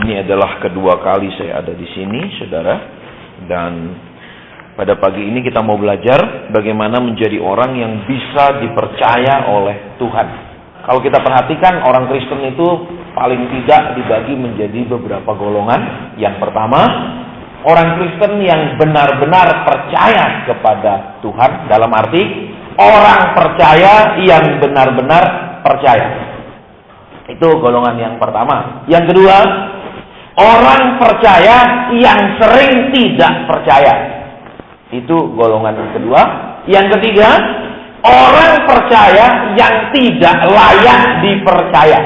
Ini adalah kedua kali saya ada di sini, saudara. Dan pada pagi ini kita mau belajar bagaimana menjadi orang yang bisa dipercaya oleh Tuhan. Kalau kita perhatikan, orang Kristen itu paling tidak dibagi menjadi beberapa golongan. Yang pertama, orang Kristen yang benar-benar percaya kepada Tuhan. Dalam arti, orang percaya yang benar-benar percaya. Itu golongan yang pertama. Yang kedua, orang percaya yang sering tidak percaya. Itu golongan yang kedua. Yang ketiga, orang percaya yang tidak layak dipercaya.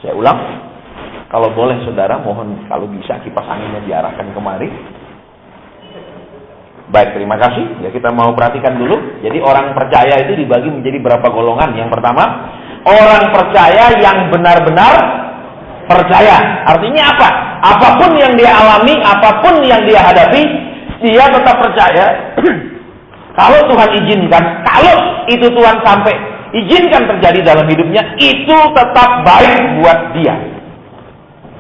Saya ulang. Kalau boleh saudara, mohon kalau bisa kipas anginnya diarahkan kemari. Baik, terima kasih. Ya, kita mau perhatikan dulu. Jadi orang percaya itu dibagi menjadi berapa golongan. Yang pertama, orang percaya yang benar-benar percaya. Artinya apa? Apapun yang dia alami, apapun yang dia hadapi, dia tetap percaya. Kalau Tuhan izinkan, kalau itu Tuhan sampai izinkan terjadi dalam hidupnya, itu tetap baik buat dia.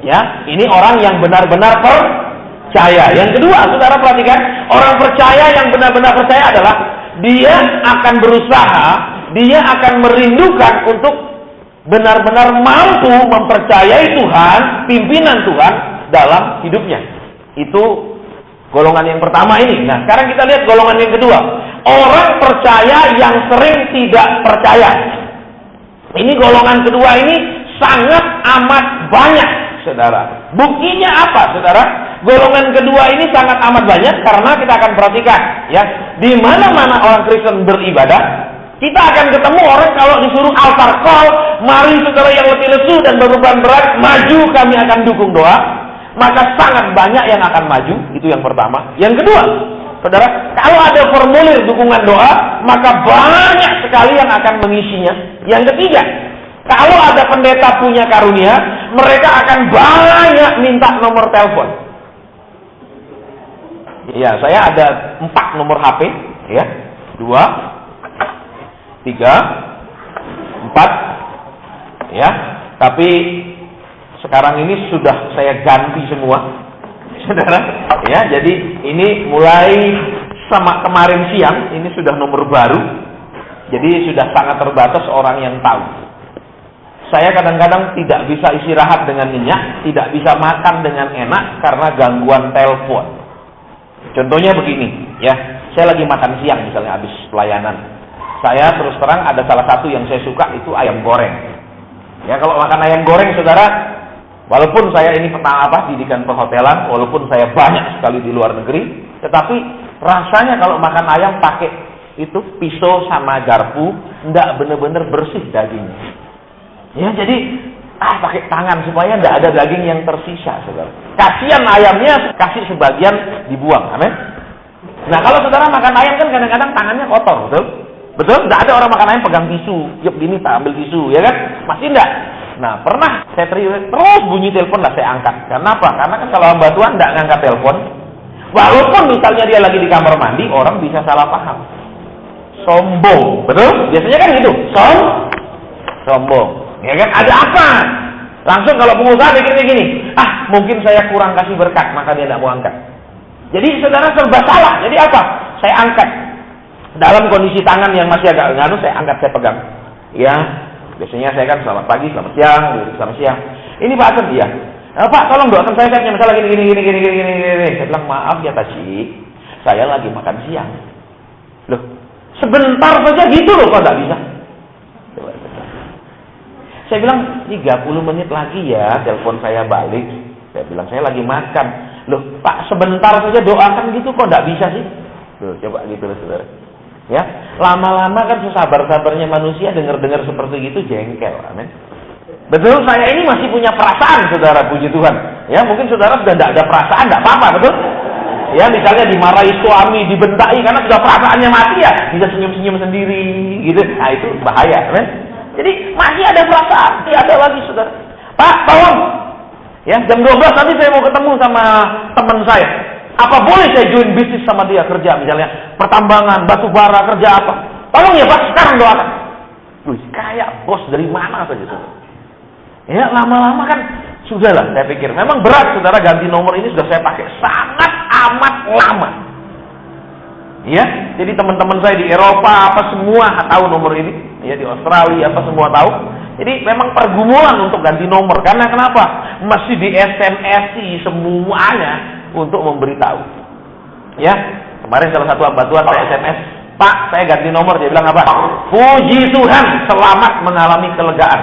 Ya, ini orang yang benar-benar percaya. Yang kedua, saudara perhatikan, orang percaya yang benar-benar percaya adalah dia akan berusaha, dia akan merindukan untuk benar-benar mampu mempercayai Tuhan, pimpinan Tuhan dalam hidupnya. Itu golongan yang pertama ini. Nah, sekarang kita lihat golongan yang kedua. Orang percaya yang sering tidak percaya. Ini golongan kedua ini sangat amat banyak, saudara. Buktinya apa, saudara? Golongan kedua ini sangat amat banyak karena kita akan perhatikan, ya, di mana-mana orang Kristen beribadah, kita akan ketemu orang kalau disuruh altar call, mari saudara yang letih lesu dan berbeban berat, maju kami akan dukung doa. Maka sangat banyak yang akan maju, itu yang pertama. Yang kedua, saudara, kalau ada formulir dukungan doa, maka banyak sekali yang akan mengisinya. Yang ketiga, kalau ada pendeta punya karunia, mereka akan banyak minta nomor telepon. Ya, saya ada 4 nomor HP, ya, 2, 3, 4, ya. Tapi sekarang ini sudah saya ganti semua, saudara. Ya, jadi ini mulai sama kemarin siang, ini sudah nomor baru. Jadi sudah sangat terbatas orang yang tahu. Saya kadang-kadang tidak bisa istirahat dengan nyenyak, tidak bisa makan dengan enak karena gangguan telepon. Contohnya begini, ya, saya lagi makan siang misalnya habis pelayanan. Saya terus terang ada salah satu yang saya suka itu ayam goreng. Ya, kalau makan ayam goreng, saudara, walaupun saya ini didikan perhotelan, walaupun saya banyak sekali di luar negeri, tetapi rasanya kalau makan ayam pakai itu pisau sama garpu, enggak benar-benar bersih dagingnya. Ya, jadi pakai tangan supaya enggak ada daging yang tersisa, saudara. Kasihan ayamnya, kasih sebagian dibuang, amin. Nah, kalau saudara makan ayam kan kadang-kadang tangannya kotor, betul? Betul? Enggak ada orang makan ayam pegang tisu, yuk gini, ambil tisu, ya kan? Masih enggak? Nah, pernah saya terus bunyi telepon lah saya angkat. Kenapa? Karena kan kalau hamba Tuhan enggak ngangkat telepon, walaupun misalnya dia lagi di kamar mandi, orang bisa salah paham. Sombong, betul? Biasanya kan gitu, sombong. Ya kan? Ada apa? Langsung kalau pengusaha mikirnya gini, mungkin saya kurang kasih berkat, maka dia tidak mau angkat. Jadi saudara serba salah. Jadi apa? Saya angkat. Dalam kondisi tangan yang masih agak nganu, saya angkat, saya pegang. Ya, biasanya saya kan selamat pagi, selamat siang, selamat siang. Ini Pak Asen, iya. Pak, tolong doakan saya punya masalah gini. Saya bilang, maaf ya Tasik, saya lagi makan siang. Loh, sebentar saja gitu loh, kok nggak bisa? Saya bilang 30 menit lagi ya telepon saya balik. Saya bilang saya lagi makan. Loh Pak, sebentar saja doakan gitu kok nggak bisa sih? Loh, coba gitu loh saudara. Ya, lama-lama kan sesabar-sabarnya manusia dengar-dengar seperti itu jengkel, amin. Betul, saya ini masih punya perasaan, saudara, puji Tuhan. Ya, mungkin saudara sudah tidak ada perasaan, tidak apa-apa, betul? Ya, misalnya dimarahi suami, dibentai karena sudah perasaannya mati ya, bisa senyum-senyum sendiri, gitu. Nah itu bahaya, amin. Jadi masih ada perasaan, tidak ada lagi, saudara. Pak, tolong. Ya, jam 12 nanti saya mau ketemu sama teman saya. Apa boleh saya join bisnis sama dia kerja, misalnya pertambangan, batu bara, kerja apa? Tolong ya Pak, sekarang doakan. Kayak bos dari mana saja, saudara. Ya, lama-lama kan Sudahlah, saya pikir memang berat, saudara, ganti nomor ini sudah saya pakai sangat amat lama. Ya, jadi teman-teman saya di Eropa apa semua tahu nomor ini, ya di Australia apa semua tahu. Jadi memang pergumulan untuk ganti nomor, karena kenapa? Masih di SMS semuanya untuk memberitahu. Ya, kemarin salah satu hamba Tuhan saya SMS, Pak, saya ganti nomor. Dia bilang apa? Puji Tuhan, selamat mengalami kelegaan.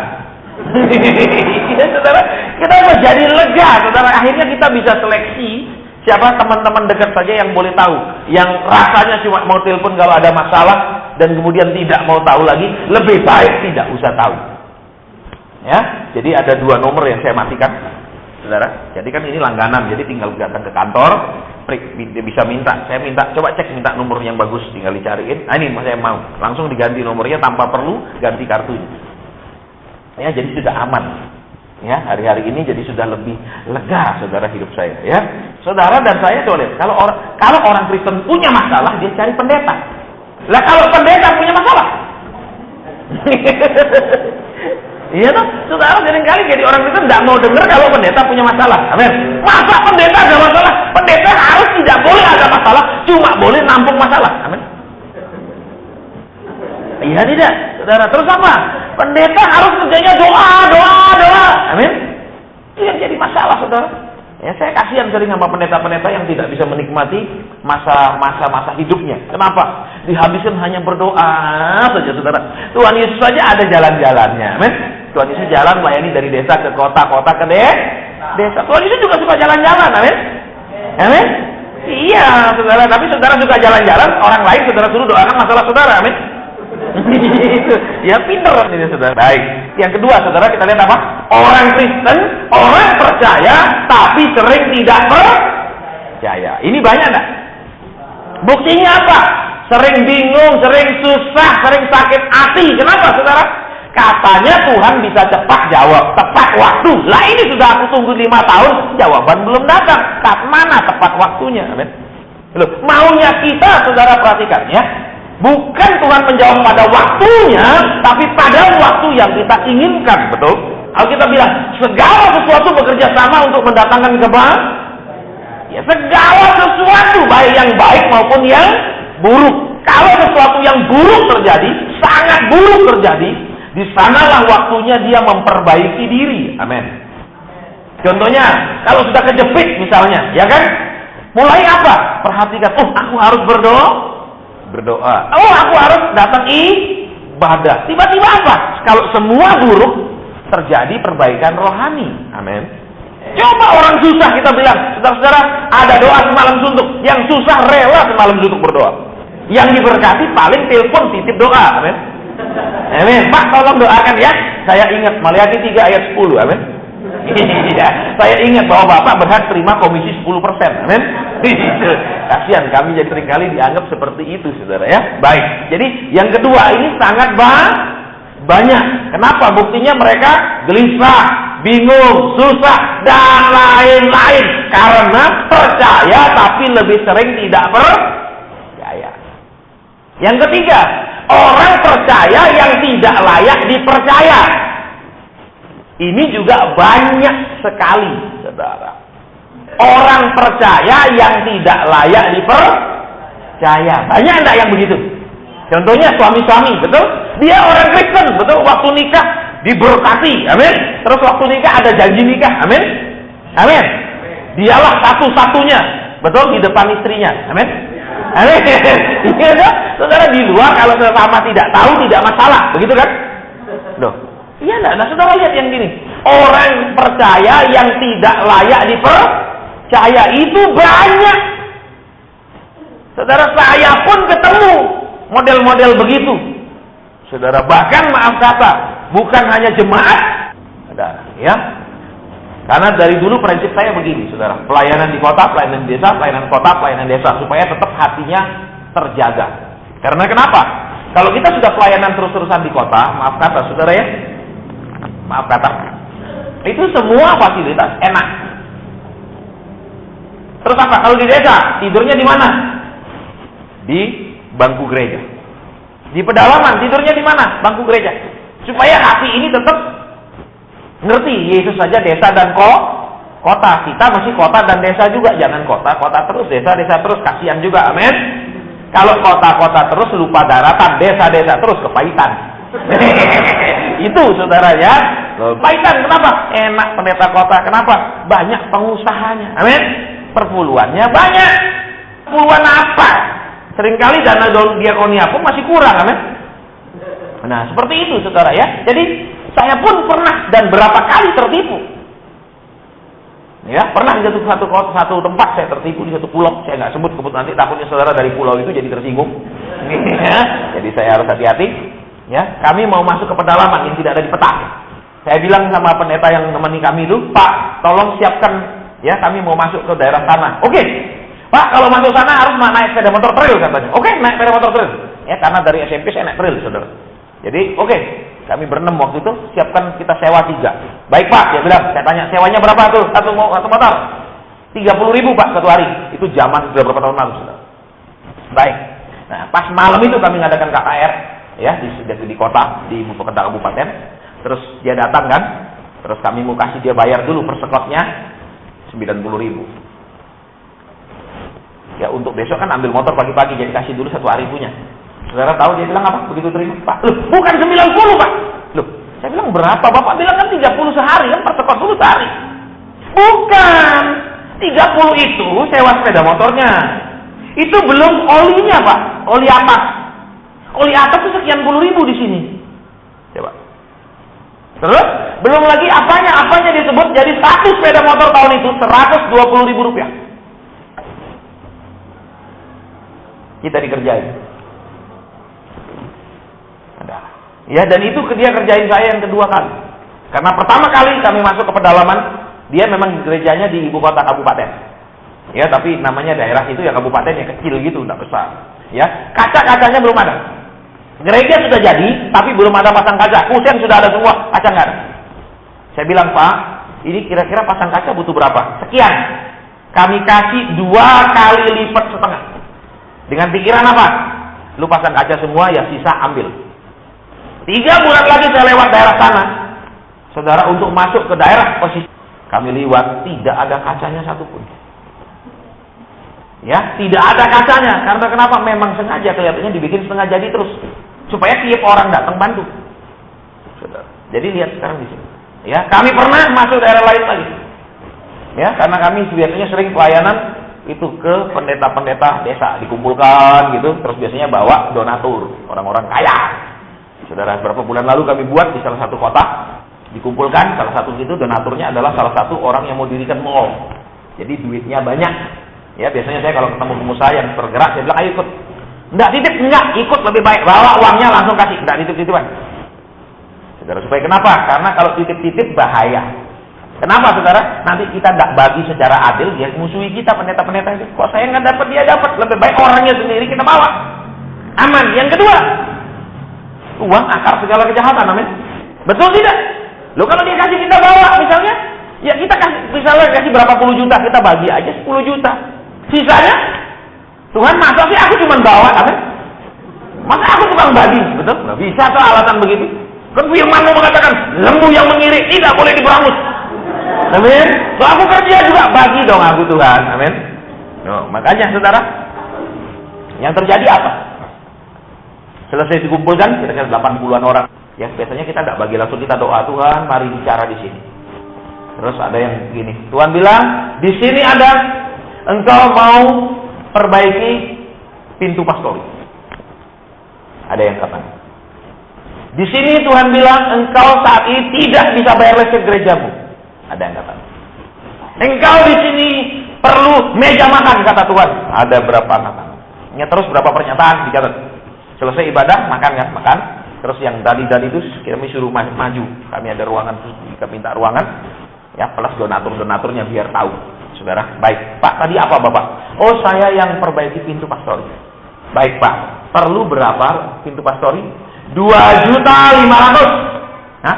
Ya, saudara, kita menjadi lega, saudara. Akhirnya kita bisa seleksi siapa teman-teman dekat saja yang boleh tahu, yang rasanya cuma mau telepon kalau ada masalah, dan kemudian tidak mau tahu lagi, lebih baik tidak usah tahu. Ya, jadi ada 2 nomor yang saya matikan, saudara. Jadi kan ini langganan, jadi tinggal datang ke kantor, dia bisa minta, saya minta, coba cek minta nomor yang bagus, tinggal dicariin. Nah ini saya mau, langsung diganti nomornya tanpa perlu ganti kartunya. Ya, jadi sudah aman. Ya, hari-hari ini jadi sudah lebih lega, saudara, hidup saya. Ya, saudara dan saya coba lihat, kalau orang Kristen punya masalah, dia cari pendeta. Lah kalau pendeta punya masalah, iya toh, saudara, seringkali jadi orang Kristen tidak mau dengar kalau pendeta punya masalah. Amin. Masa pendeta ada masalah? Pendeta harus tidak boleh ada masalah, cuma boleh nampung masalah. Amin. Iya tidak, saudara. Terus apa? Pendeta harus kerjanya doa. Amin. Itu yang jadi masalah, saudara. Ya, saya kasihan sering sama pendeta-pendeta yang tidak bisa menikmati masa-masa hidupnya. Kenapa? Dihabiskan hanya berdoa saja, saudara. Tuhan Yesus saja ada jalan-jalannya. Amin. Tuhan Yesus jalan melayani dari desa ke kota, kota ke desa. Tuhan Yesus juga suka jalan-jalan. Amin. Amin. Iya, saudara. Tapi saudara suka jalan-jalan, orang lain saudara suruh doakan masalah saudara. Amin. Ya pinter ini, saudara. Baik. Yang kedua, saudara, kita lihat apa? Orang Kristen, orang percaya tapi sering tidak percaya. Ini banyak enggak? Buktinya apa? Sering bingung, sering susah, sering sakit hati. Kenapa, saudara? Katanya Tuhan bisa cepat jawab, tepat waktu. Lah ini sudah aku tunggu 5 tahun, jawaban belum datang. Mana tepat waktunya? Amin. Loh, maunya kita, saudara, perhatikan ya. Bukan Tuhan menjawab pada waktunya, tapi pada waktu yang kita inginkan, betul? Kalau kita bilang, segala sesuatu bekerja sama untuk mendatangkan kebahagiaan. Ya, segala sesuatu, baik yang baik maupun yang buruk. Kalau sesuatu yang buruk terjadi, sangat buruk terjadi, di sanalah waktunya dia memperbaiki diri. Amin. Contohnya, kalau sudah kejepit misalnya, ya kan? Mulai apa? Perhatikan, aku harus berdoa. Aku harus datang ibadah. Tiba-tiba apa? Kalau semua buruk, terjadi perbaikan rohani. Amin. Coba orang susah kita bilang, saudara-saudara, ada doa semalam suntuk. Yang susah rela semalam suntuk berdoa. Yang diberkati paling telepon titip doa. Amin. Amin. Pak, tolong doakan ya. Saya ingat Maliaki 3 ayat 10. Amin. Iya, saya ingat bahwa Bapak berhak terima komisi 10%. Amin. Kasihan kami jadi seringkali dianggap seperti itu, saudara ya. Baik. Jadi yang kedua ini sangat banyak. Kenapa? Buktinya mereka gelisah, bingung, susah dan lain-lain karena percaya tapi lebih sering tidak percaya. Yang ketiga, orang percaya yang tidak layak dipercaya. Ini juga banyak sekali, saudara. Orang percaya yang tidak layak dipercaya. Banyak enggak yang begitu? Contohnya suami-suami, betul? Dia orang Kristen, betul? Waktu nikah diberkati, amin. Terus waktu nikah ada janji nikah, amin. Amin. Dialah satu-satunya, betul? Di depan istrinya, amin. Amin. Iya, saudara, di luar kalau sesama tidak tahu tidak masalah, begitu kan? Loh. Iya enggak? Nah, saudara lihat yang gini. Orang percaya yang tidak layak dipercaya itu banyak. Saudara, saya pun ketemu model-model begitu. Saudara, bahkan maaf kata, bukan hanya jemaat, saudara, ya. Karena dari dulu prinsip saya begini, saudara. Pelayanan di kota, pelayanan di desa, pelayanan kota, pelayanan desa, supaya tetap hatinya terjaga. Karena kenapa? Kalau kita sudah pelayanan terus-terusan di kota, maaf kata, saudara ya, maaf kata, itu semua fasilitas enak. Terus apa? Kalau di desa, tidurnya di mana? Di bangku gereja. Di pedalaman, tidurnya di mana? Bangku gereja. Supaya hati ini tetap Ngerti, Yesus saja desa dan kota. Kita masih kota dan desa juga. Jangan kota terus, desa terus. Kasihan juga, amin. Kalau kota terus lupa daratan, desa terus kepahitan. Itu saudara ya. Kepahitan kenapa? Enak pendeta kota, kenapa? Banyak pengusahanya, amin. Perpuluhannya banyak. Perpuluhan apa? Seringkali dana diakonia pun masih kurang, amin. Nah, seperti itu saudara ya. Jadi saya pun pernah dan berapa kali tertipu. Ya, pernah di satu tempat saya tertipu, di satu pulau. Saya nggak sebut nanti takutnya saudara dari pulau itu jadi tersinggung. Ya, jadi saya harus hati-hati. Ya, kami mau masuk ke pedalaman yang tidak ada di peta. Saya bilang sama pendeta yang menemani kami itu, Pak, tolong siapkan. Ya, kami mau masuk ke daerah sana. Oke, Pak, kalau masuk sana harus naik sepeda motor trail katanya. Oke, naik sepeda motor trail. Ya, karena dari SMP saya naik trail, saudara. Jadi, oke. Kami berenam waktu itu, siapkan kita sewa 3. Baik Pak, dia bilang, saya tanya, sewanya berapa tuh? Satu motor? 30.000 Pak, satu hari. Itu zaman sudah berapa tahun lalu, saudara. Baik. Nah, pas malam itu kami ngadakan KKR, ya, di kota, di ibu kota kabupaten. Terus dia datang kan, terus kami mau kasih dia bayar dulu per sekotnya 90.000. Ya, untuk besok kan ambil motor pagi-pagi, jadi kasih dulu 1 hari punya. Saudara tahu dia bilang apa? Begitu terima, Pak, loh, bukan 90 Pak. Loh, saya bilang berapa? Bapak bilang kan 30 sehari, kan per sekot dulu sehari. Bukan, 30 itu sewa sepeda motornya. Itu belum olinya Pak, oli atas. Oli atas itu sekian puluh ribu di sini. Coba. Terus, belum lagi apanya disebut, jadi 1 sepeda motor tahun itu 120.000 rupiah. Kita dikerjain. Ya, dan itu dia kerjain saya yang kedua kali. Karena pertama kali kami masuk ke pedalaman, dia memang gerejanya di ibu kota kabupaten. Ya, tapi namanya daerah itu ya kabupaten yang kecil gitu, tidak besar. Ya, kaca-kacanya belum ada. Gereja sudah jadi, tapi belum ada pasang kaca. Kusen sudah ada semua, kaca nggak ada. Saya bilang, Pak, ini kira-kira pasang kaca butuh berapa? Sekian. Kami kasih 2 kali lipat setengah. Dengan pikiran apa? Lu pasang kaca semua, ya sisa ambil. 3 bulan lagi saya lewat daerah sana, saudara, untuk masuk ke daerah posisi kami lewat, tidak ada kacanya satupun. Ya, tidak ada kacanya. Karena kenapa? Memang sengaja kelihatannya dibikin setengah jadi terus, supaya tiap orang datang bantu. Saudara. Jadi lihat sekarang di sini. Ya, kami pernah masuk daerah lain lagi. Ya, karena kami biasanya sering pelayanan itu ke pendeta-pendeta desa, dikumpulkan gitu, terus biasanya bawa donatur, orang-orang kaya. Saudara, beberapa bulan lalu kami buat di salah satu kota, dikumpulkan, salah satu itu donaturnya adalah salah satu orang yang mau dirikan mall. Jadi duitnya banyak. Ya, biasanya saya kalau ketemu pengusaha yang tergerak, saya bilang, ayo ikut. Enggak, titip, enggak, ikut lebih baik. Bawa uangnya langsung kasih, enggak titip-titipan. Saudara, supaya kenapa? Karena kalau titip-titip bahaya. Kenapa, saudara? Nanti kita enggak bagi secara adil, dia musuhi kita, pendeta-pendeta itu. Kok saya enggak dapat, dia dapat. Lebih baik orangnya sendiri kita bawa. Aman. Yang kedua, uang akar segala kejahatan, amin. Betul tidak? Loh, kalau dia kasih kita bawa misalnya, ya kita kasih, misalnya kasih berapa puluh juta, kita bagi aja 10 juta. Sisanya, Tuhan, masa sih aku cuma bawa, amin? Masa aku tukang bagi, betul? Nggak bisa tuh alasan begitu. Kan firman-Mu mengatakan, lembu yang mengirik tidak boleh diberangus. Amin? So, aku kerja juga, bagi dong aku Tuhan, amin. No, makanya saudara, yang terjadi apa? Selesai dikumpulkan, kira-kira 80-an orang. Ya, biasanya kita tidak bagi langsung, kita doa, Tuhan, mari bicara di sini. Terus ada yang begini, Tuhan bilang, di sini ada, engkau mau perbaiki pintu pastori. Ada yang kata. Di sini Tuhan bilang, engkau saat ini tidak bisa bayar listrik gerejamu. Ada yang kata. Engkau di sini perlu meja makan, kata Tuhan. Ada berapa kata. Ya, terus berapa pernyataan dicatat. Selesai ibadah, makan kan? Makan. Terus yang tadi itu kami suruh maju. Kami ada ruangan, kita minta ruangan. Ya, plus donaturnya biar tahu. Saudara, baik. Pak, tadi apa Bapak? Oh, saya yang perbaiki pintu pastori. Baik Pak, perlu berapa pintu pastori? 2.500.000. Hah?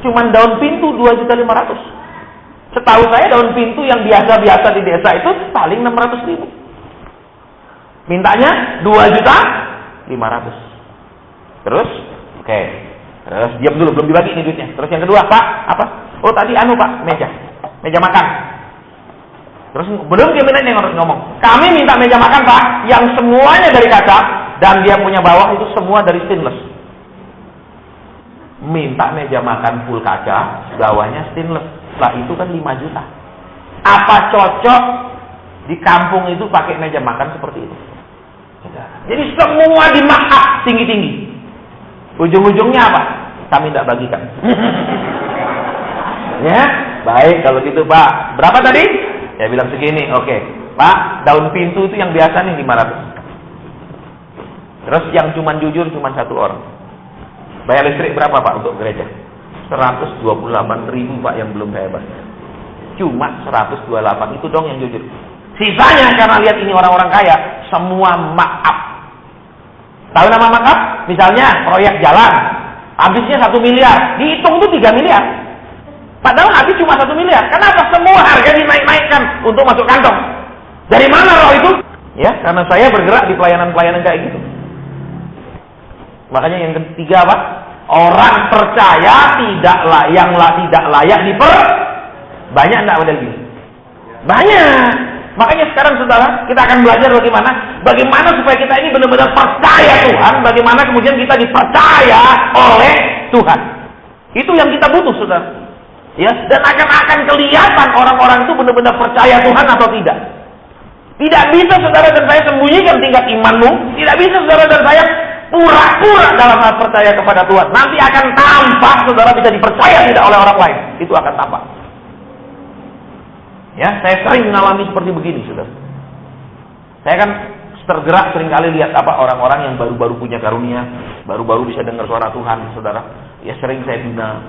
Cuman daun pintu 2.500.000. Setahu saya daun pintu yang biasa-biasa di desa itu paling 600.000. Mintanya 2.500.000. Terus, oke. Terus diam dulu, belum dibagi nih duitnya. Terus yang kedua, Pak, apa? Oh tadi Pak, meja makan. Terus belum dia minta ngomong, kami minta meja makan Pak, yang semuanya dari kaca dan dia punya bawah itu semua dari stainless. Minta meja makan full kaca, bawahnya stainless. Lah itu kan 5 juta. Apa cocok di kampung itu pakai meja makan seperti itu? Jadi semua dimaaf tinggi-tinggi. Ujung-ujungnya apa? Kami tidak bagikan. Ya, baik kalau gitu Pak. Berapa tadi? Ya bilang segini. Oke. Pak, daun pintu itu yang biasa nih 500. Terus yang cuman jujur cuman 1 orang. Bayar listrik berapa Pak untuk gereja? 128.000 Pak yang belum saya bayar. Cuma 128 itu dong yang jujur. Sisanya karena lihat ini orang-orang kaya, semua maaf. Tahu nama maaf? Misalnya proyek jalan, habisnya 1 miliar, dihitung tuh 3 miliar. Padahal habis cuma 1 miliar. Kenapa semua harga dinaik-naikkan untuk masuk kantong? Dari mana roh itu? Ya, karena saya bergerak di pelayanan-pelayanan kayak gitu. Makanya yang ketiga apa? Orang percaya tidak layak banyak enggak model gini? Banyak. Makanya sekarang saudara, kita akan belajar bagaimana supaya kita ini benar-benar percaya Tuhan, bagaimana kemudian kita dipercaya oleh Tuhan. Itu yang kita butuh, saudara. Ya, dan akan kelihatan orang-orang itu benar-benar percaya Tuhan atau tidak. Tidak bisa saudara dan saya sembunyikan tingkat imanmu, tidak bisa saudara dan saya pura-pura dalam hal percaya kepada Tuhan. Nanti akan tampak saudara bisa dipercaya tidak oleh orang lain. Itu akan tampak. Ya, saya sering mengalami seperti begini, saudara. Saya kan tergerak seringkali lihat orang-orang yang baru-baru punya karunia, baru-baru bisa dengar suara Tuhan, saudara. Ya sering saya bina,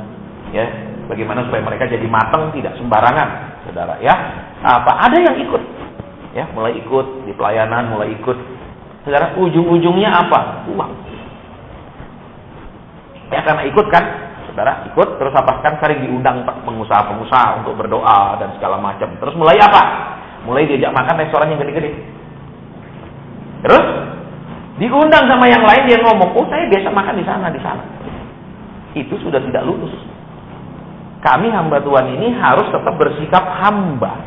ya, bagaimana supaya mereka jadi matang, tidak sembarangan, saudara. Ya, ada yang ikut, ya, mulai ikut di pelayanan, mulai ikut, saudara. Ujung-ujungnya apa? Uang. Ya, karena ikut kan. Saudara ikut, terus kan sering diundang pengusaha-pengusaha untuk berdoa dan segala macam. Terus mulai apa? Mulai diajak makan restoran yang gede-gede. Terus diundang sama yang lain, dia ngomong, oh saya biasa makan di sana. Itu sudah tidak lulus. Kami hamba Tuhan ini harus tetap bersikap hamba.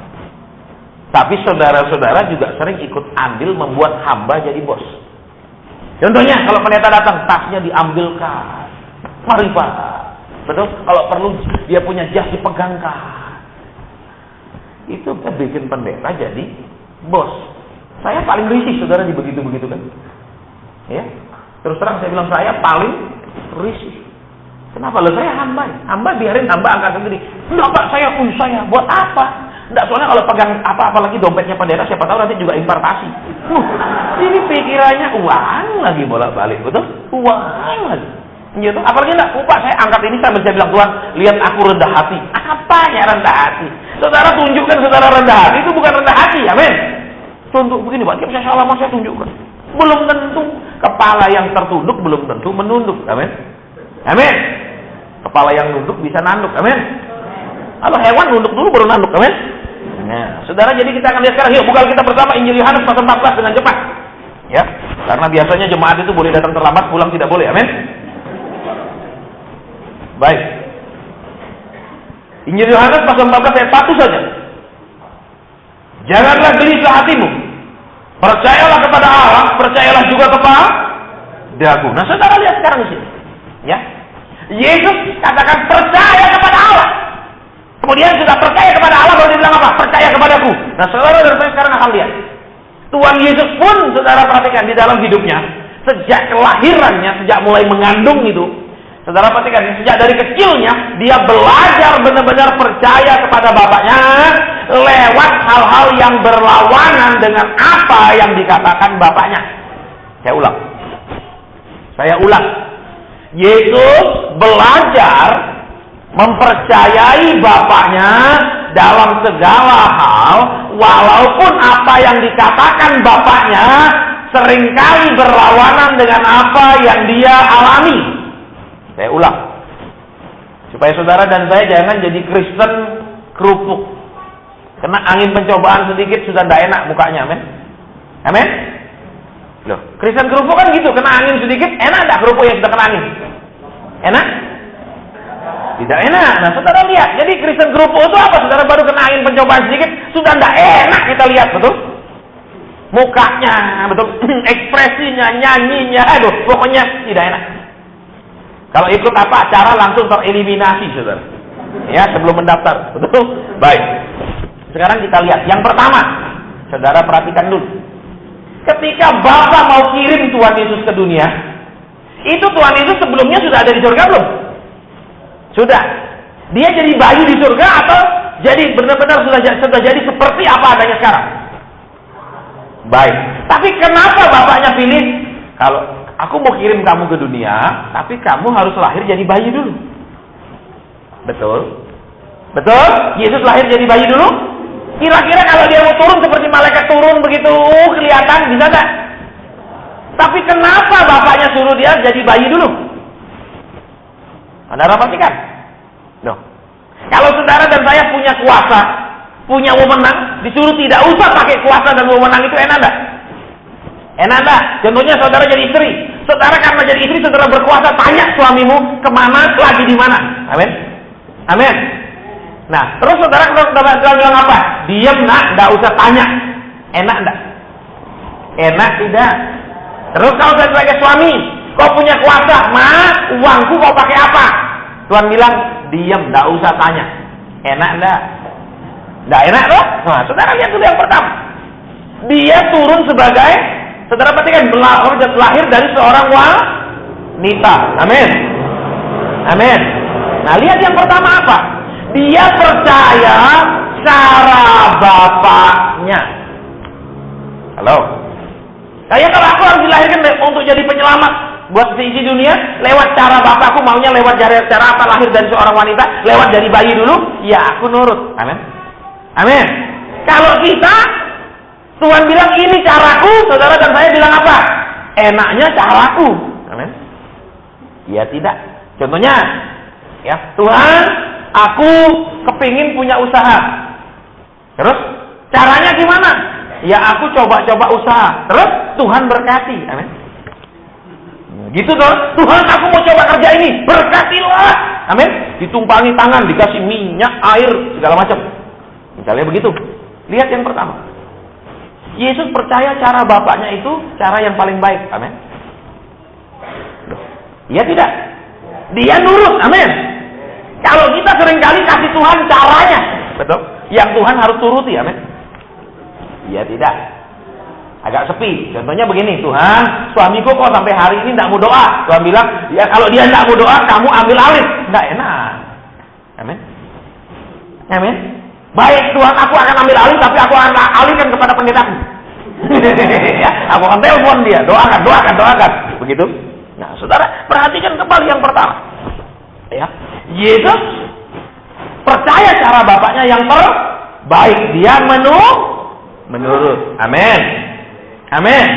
Tapi saudara-saudara juga sering ikut andil membuat hamba jadi bos. Contohnya kalau pendeta datang, tasnya diambilkan. Mari Pak. Betul? Kalau perlu dia punya jas dipegangkan. Itu bikin pendeta jadi bos. Saya paling risih saudara di begitu-begitu kan. Ya. Terus terang saya bilang saya paling risih. Kenapa? Loh saya hamba. Hamba biarin hamba angkat sendiri. Enggak Pak, saya buat apa? Enggak, soalnya kalau pegang apalagi dompetnya pendeta siapa tahu nanti juga impartasi. Ini pikirannya uang lagi bolak-balik, betul? Uang lagi. Gitu. Apalagi enggak, Pak saya angkat ini sambil saya bilang Tuhan, lihat aku rendah hati. Apanya rendah hati? Saudara tunjukkan saudara rendah hati itu bukan rendah hati, amin. Contoh begini Pak, saya salah saya tunjukkan. Belum tentu kepala yang tertunduk belum tentu menunduk, amin. Amin. Kepala yang nunduk bisa nanduk, amin. Kalau hewan nunduk dulu baru nanduk, amin. Nah, saudara jadi kita akan lihat sekarang, yuk buka kita bersama Injil Yohanes pasal 14 dengan cepat. Ya, karena biasanya jemaat itu boleh datang terlambat, pulang tidak boleh, amin. Baik. Injil Yohanes pasal 14 ayat 1 saja. Janganlah gelisah hatimu. Percayalah kepada Allah, percayalah juga kepada Aku. Nah, saudara lihat sekarang di sini. Ya. Yesus katakan percaya kepada Allah. Kemudian sudah percaya kepada Allah baru dia bilang apa? Percaya kepadaku. Nah, saudara dan saya sekarang akan lihat. Tuhan Yesus pun saudara perhatikan di dalam hidupnya, sejak kelahirannya, sejak mulai mengandung itu, saudara perhatikan, sejak dari kecilnya dia belajar benar-benar percaya kepada Bapaknya lewat hal-hal yang berlawanan dengan apa yang dikatakan Bapaknya. Saya ulang. Yesus belajar mempercayai Bapaknya dalam segala hal, walaupun apa yang dikatakan Bapaknya seringkali berlawanan dengan apa yang dia alami. Saya ulang, supaya saudara dan saya jangan jadi Kristen kerupuk. Kena angin pencobaan sedikit sudah tidak enak mukanya, amin? Amin? Loh, Kristen kerupuk kan gitu, kena angin sedikit, enak tidak kerupuk yang sudah kena angin? Enak? Tidak enak. Nah, saudara lihat. Jadi Kristen Kerupuk itu apa? Saudara baru kena angin pencobaan sedikit, sudah tidak enak kita lihat, betul? Mukanya, betul? Ekspresinya, nyanyinya, aduh, pokoknya tidak enak. Kalau ikut apa acara langsung tereliminasi, saudara. Ya, sebelum mendaftar, betul? Baik. Sekarang kita lihat. Yang pertama, saudara perhatikan dulu. Ketika Bapa mau kirim Tuhan Yesus ke dunia, itu Tuhan Yesus sebelumnya sudah ada di surga belum? Sudah. Dia jadi bayi di surga atau jadi benar-benar sudah jadi seperti apa adanya sekarang? Baik. Tapi kenapa Bapaknya pilih, kalau aku mau kirim kamu ke dunia, tapi kamu harus lahir jadi bayi dulu? Betul? Betul? Yesus lahir jadi bayi dulu? Kira-kira kalau dia mau turun seperti malaikat turun begitu kelihatan, bisa tak? Tapi kenapa Bapaknya suruh dia jadi bayi dulu? Saudara perhatikan. Loh. Kalau saudara dan saya punya kuasa, punya wewenang, disuruh tidak usah pakai kuasa dan wewenang, itu enak enggak? Enak enggak? Contohnya saudara jadi istri. Saudara karena jadi istri, saudara berkuasa, tanya suamimu kemana, lagi di mana. Amin? Amin. Nah, terus saudara bilang apa? Diam nak, enggak usah tanya. Enak enggak? Enak tidak? Terus kalau saya sebagai suami, kau punya kuasa, uangku kau pakai apa? Tuhan bilang, diam, enggak usah tanya. Enak enggak? Enggak enak loh. Nah, saudara lihat dulu yang pertama. Dia turun sebagai, saudara perhatikan, lahir dari seorang wanita. Amin. Amin. Nah, lihat yang pertama apa? Dia percaya cara Bapaknya. Halo. Kayak kalau aku harus dilahirkan untuk jadi penyelamat buat seisi dunia, lewat cara Bapakku, maunya lewat cara apa? Lahir dari seorang wanita, lewat dari bayi dulu, ya aku nurut. Amin. Amin. Kalau kita, Tuhan bilang ini caraku, saudara dan saya bilang apa? Enaknya caraku. Amin. Ya tidak. Contohnya, ya Tuhan, aku kepingin punya usaha. Terus caranya gimana? Ya aku coba-coba usaha. Terus Tuhan berkati. Amin. Gitu toh. Tuhan, aku mau coba kerja ini. Berkatilah. Amin. Ditumpangi tangan, dikasih minyak, air, segala macam. Misalnya begitu. Lihat yang pertama. Yesus percaya cara Bapaknya itu cara yang paling baik. Amin. Iya tidak? Dia nurut. Amin. Kalau kita seringkali kasih Tuhan caranya, betul? Yang Tuhan harus turuti, amin? Iya tidak? Agak sepi. Contohnya begini, Tuhan, suamiku kok sampai hari ini tidak mau doa. Tuhan bilang, ya kalau dia tidak mau doa, kamu ambil alih. Tidak enak. Amin? Amin? Baik Tuhan, aku akan ambil alih, tapi aku akan alihkan kepada pendetaku. Ya, aku akan telepon dia, doakan. Begitu? Nah, saudara, perhatikan kembali yang pertama. Ya, Yesus percaya cara Bapaknya yang terbaik. Dia menurut. Amin. Amin.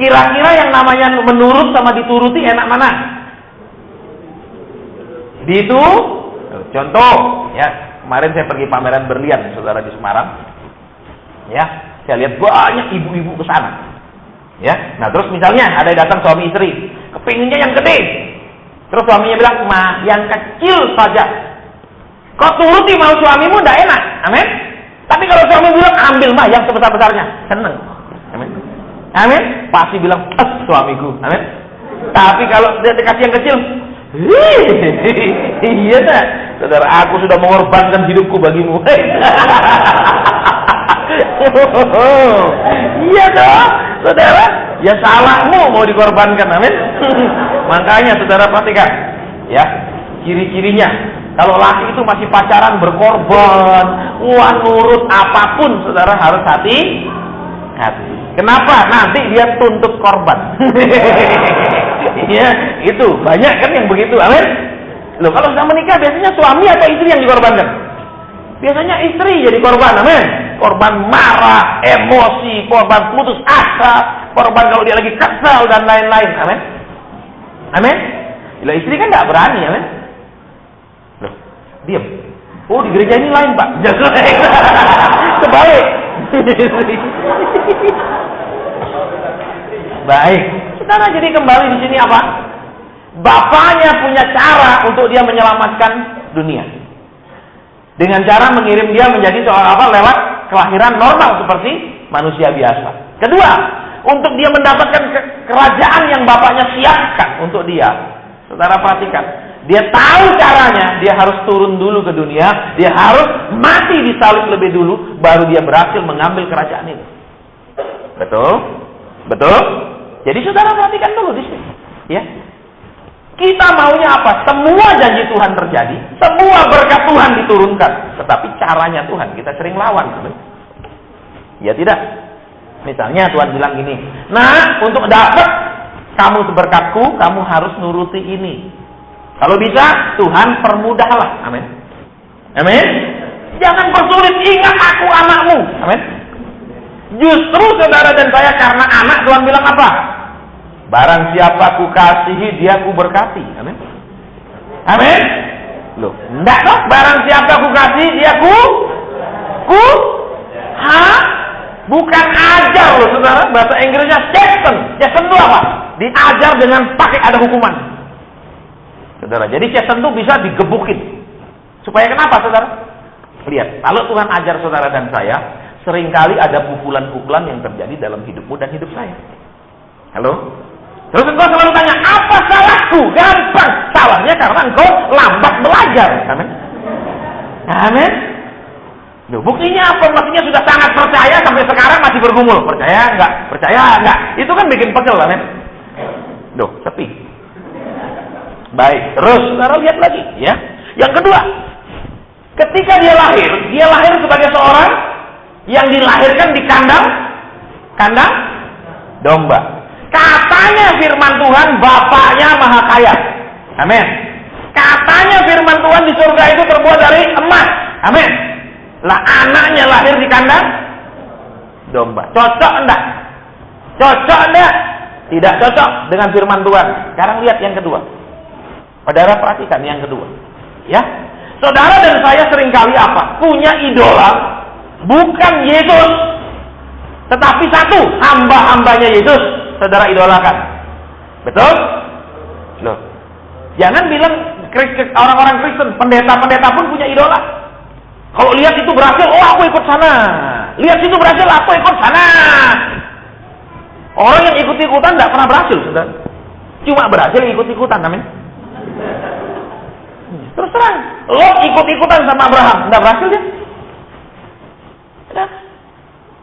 Kira-kira yang namanya menurut sama dituruti enak mana? Itu contoh, ya. Kemarin saya pergi pameran berlian, saudara, di Semarang. Ya, saya lihat banyak ibu-ibu ke sana. Ya. Nah, terus misalnya ada yang datang suami istri, kepinginnya yang gede. Terus suaminya bilang, "Ma, yang kecil saja." Kau turuti mau suamimu, tidak enak. Amin. Tapi kalau suami bilang, "Ambil mah yang sebesar-besarnya." Seneng. Amin. Amin. Pasti bilang, suamiku. Amin. Tapi kalau dia dikasih yang kecil, iya tak? Saudara, aku sudah mengorbankan hidupku bagimu. Iya dong, saudara. Ya salahmu mau dikorbankan, amin. Makanya saudara perhatikan, ya, ciri-cirinya. Kalau laki itu masih pacaran berkorban, nurut apapun, saudara harus hati. Kenapa? Nanti dia tuntut korban. Ya, itu banyak kan yang begitu, amin. Loh, kalau sudah menikah biasanya suami atau istri yang dikorbankan? Biasanya istri jadi korban, amin. Korban marah, emosi, korban putus asa, korban kalau dia lagi kesal dan lain-lain, amin. Amin. Bila istri kan nggak berani, amin. Loh, diam. Oh, di gereja ini lain, Pak. Sebalik. Baik. Saudara, jadi kembali di sini apa? Bapaknya punya cara untuk dia menyelamatkan dunia. Dengan cara mengirim dia menjadi seorang lewat kelahiran normal seperti manusia biasa. Kedua, untuk dia mendapatkan kerajaan yang bapaknya siapkan untuk dia. Saudara perhatikan, dia tahu caranya, dia harus turun dulu ke dunia, dia harus mati disalib lebih dulu, baru dia berhasil mengambil kerajaan itu. Betul? Betul? Jadi saudara perhatikan dulu di sini, ya. Kita maunya apa? Semua janji Tuhan terjadi, semua berkat Tuhan diturunkan, tetapi caranya Tuhan kita sering lawan. Ya tidak? Misalnya Tuhan bilang gini, nah untuk dapat kamu berkatku, kamu harus nuruti ini. Kalau bisa, Tuhan permudahlah. Amin. Amin. Jangan persulit, ingat aku anakmu. Amin. Justru saudara dan saya karena anak, Tuhan bilang apa? Barang siapa ku kasihi, dia ku berkati. Amin. Amin. Loh, enggak dong. Barang siapa ku kasihi, dia bukan ajar loh saudara. Bahasa Inggrisnya chasten. Chasten itu apa? Diajar dengan pakai ada hukuman. Saudara, jadi chasten itu bisa digebukin. Supaya kenapa saudara? Lihat, kalau Tuhan ajar saudara dan saya, seringkali ada pukulan-pukulan yang terjadi dalam hidupmu dan hidup saya. Halo? Terus engkau selalu tanya, apa salahku? Gampang. Salahnya karena engkau lambat belajar. Amin. Amin. Loh, buktinya apa? Maksudnya sudah sangat percaya sampai sekarang masih bergumul. Percaya enggak? Percaya enggak? Itu kan bikin pegel. Amin. Loh, sepi. Baik, terus saudara lihat lagi, ya. Yang kedua, ketika dia lahir sebagai seorang yang dilahirkan di kandang domba. Katanya firman Tuhan, bapaknya maha kaya. Amin. Katanya firman Tuhan di surga itu terbuat dari emas. Amin. Lah anaknya lahir di kandang domba. Cocok enggak? Cocok enggak? Tidak cocok dengan firman Tuhan. Sekarang lihat yang kedua. Saudara perhatikan yang kedua. Ya. Saudara dan saya seringkali apa? Punya idola bukan Yesus, tetapi satu, hamba-hambanya Yesus. Saudara idolakan. Betul? Loh. Jangan bilang orang-orang Kristen, pendeta-pendeta pun punya idola. Kalau lihat itu berhasil, oh aku ikut sana. Lihat situ berhasil, aku ikut sana. Orang yang ikut-ikutan tidak pernah berhasil, saudara. Cuma berhasil ikut-ikutan, amin. Terus terang, lo ikut-ikutan sama Abraham, tidak berhasil ya?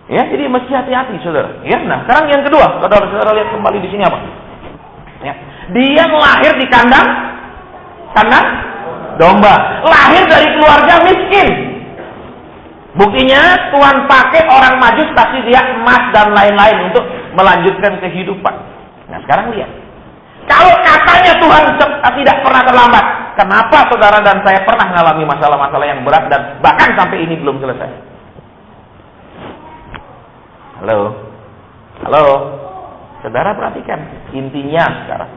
Ya, jadi mesti hati-hati, saudara. Ya, nah sekarang yang kedua, saudara lihat kembali di sini apa? Ya, dia lahir di kandang domba, lahir dari keluarga miskin. Buktinya Tuhan pakai orang Majus kasih dia emas dan lain-lain untuk melanjutkan kehidupan. Nah sekarang lihat, kalau katanya Tuhan tidak pernah terlambat, kenapa saudara dan saya pernah mengalami masalah-masalah yang berat dan bahkan sampai ini belum selesai? Halo, saudara perhatikan intinya sekarang.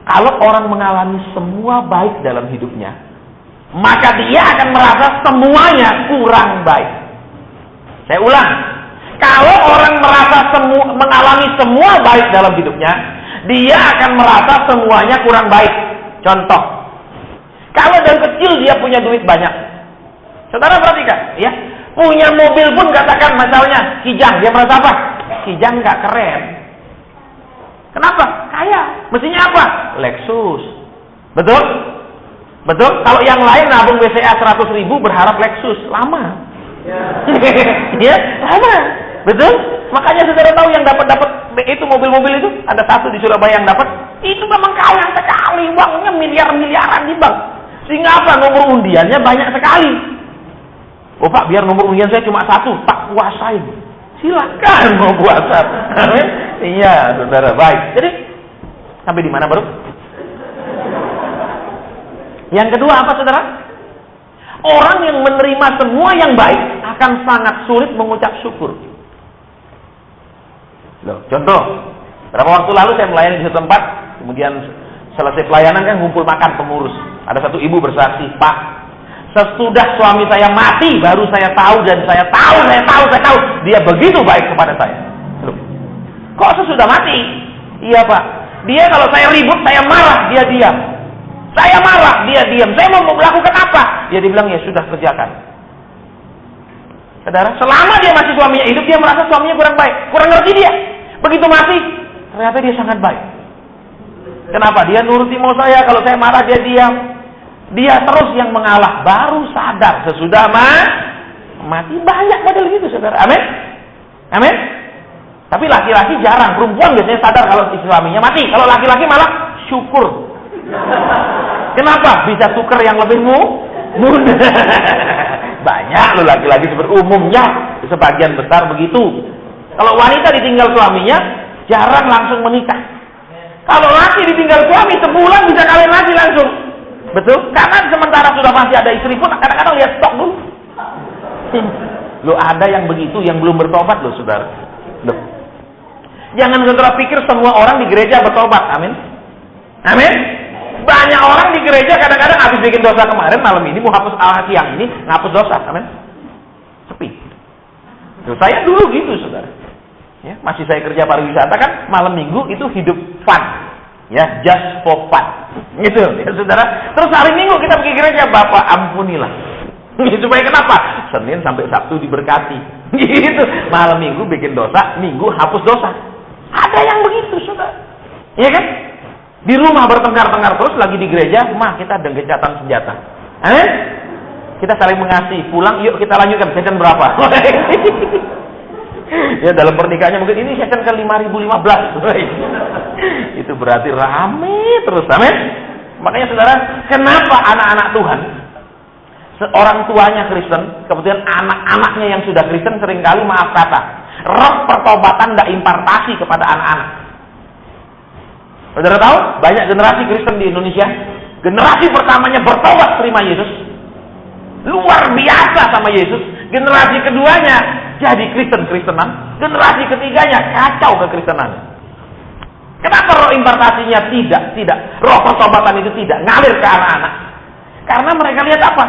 Kalau orang mengalami semua baik dalam hidupnya, maka dia akan merasa semuanya kurang baik. Saya ulang, kalau orang mengalami semua baik dalam hidupnya, dia akan merasa semuanya kurang baik. Contoh, kalau dari kecil dia punya duit banyak, saudara perhatikan, ya. Punya mobil pun katakan misalnya Kijang, dia merasa apa? Kijang nggak keren. Kenapa? Kaya. Mestinya apa? Lexus. Betul? Betul? Kalau yang lain nabung BCA 100.000 berharap Lexus, lama. Ya, lama. Betul? Makanya saudara tahu yang dapat itu mobil-mobil itu ada satu di Surabaya yang dapat, itu memang kaya sekali, uangnya miliar-miliaran di bank. Sehingga apa? Nomor undiannya banyak sekali. Oh Pak, biar nomor undian saya cuma satu, tak puasain. Silakan mau puasa. Iya, saudara. Baik. Jadi sampai di mana baru? Yang kedua apa, saudara? Orang yang menerima semua yang baik akan sangat sulit mengucap syukur. Loh, contoh, berapa waktu lalu saya melayani di satu tempat, kemudian selesai pelayanan kan ngumpul makan pengurus. Ada satu ibu bersaksi, Pak, sesudah suami saya mati baru saya tahu dan saya tahu dia begitu baik kepada saya. Loh, kok sesudah mati? Iya Pak, Dia kalau saya ribut, saya marah, dia diam. Saya marah, dia diam. Saya mau melakukan apa? Dia dibilang, ya sudah, kerjakan. Saudara, selama dia masih suaminya hidup, dia merasa suaminya kurang baik, kurang ngerti dia. Begitu mati, ternyata dia sangat baik. Kenapa? Dia nuruti mau saya, kalau saya marah dia diam. Dia terus yang mengalah, baru sadar sesudah mati. Banyak model gitu, saudara. Amin? Amin? Tapi laki-laki jarang, perempuan biasanya sadar kalau suaminya mati. Kalau laki-laki malah syukur. Kenapa? Bisa tuker yang lebih mudah. Banyak loh laki-laki seperti umumnya, sebagian besar begitu. Kalau wanita ditinggal suaminya, jarang langsung menikah. Kalau laki ditinggal suami, sebulan bisa kawin lagi langsung. Betul? Karena sementara sudah masih ada istri pun, kadang-kadang lihat stok dulu. Loh, ada yang begitu, yang belum bertobat loh, saudara. Loh. Jangan saudara pikir semua orang di gereja bertobat. Amin? Amin? Banyak orang di gereja kadang-kadang habis bikin dosa kemarin, malam ini mau hapus siang ini, ngapus dosa. Amin? Sepi. Loh, saya dulu gitu, saudara. Ya, masih saya kerja pariwisata kan, malam minggu itu hidup fun. Ya, just for fun. Gitu, ya saudara. Terus hari Minggu kita pergi gereja, Bapak ampunilah. Supaya kenapa? Senin sampai Sabtu diberkati. Gitu. Malam Minggu bikin dosa, Minggu hapus dosa. Ada yang begitu, saudara. Iya kan? Di rumah bertengkar-tengkar terus, lagi di gereja, mah kita ada gencatan senjata. Kita saling mengasihi. Pulang, yuk kita lanjutkan. Session berapa? Ya dalam pernikahannya mungkin ini session ke 5015. Itu berarti rame terus, amin. Makanya saudara, kenapa anak-anak Tuhan, orang tuanya Kristen, kemudian anak-anaknya yang sudah Kristen seringkali maaf kata, roh pertobatan tidak impartasi kepada anak-anak. Saudara tahu, banyak generasi Kristen di Indonesia, generasi pertamanya bertobat terima Yesus, luar biasa sama Yesus. Generasi keduanya jadi Kristen-Kristenan, generasi ketiganya kacau kekristenan. Kenapa roh impartasinya tidak, roh pertobatan itu tidak ngalir ke anak-anak? Karena mereka lihat apa?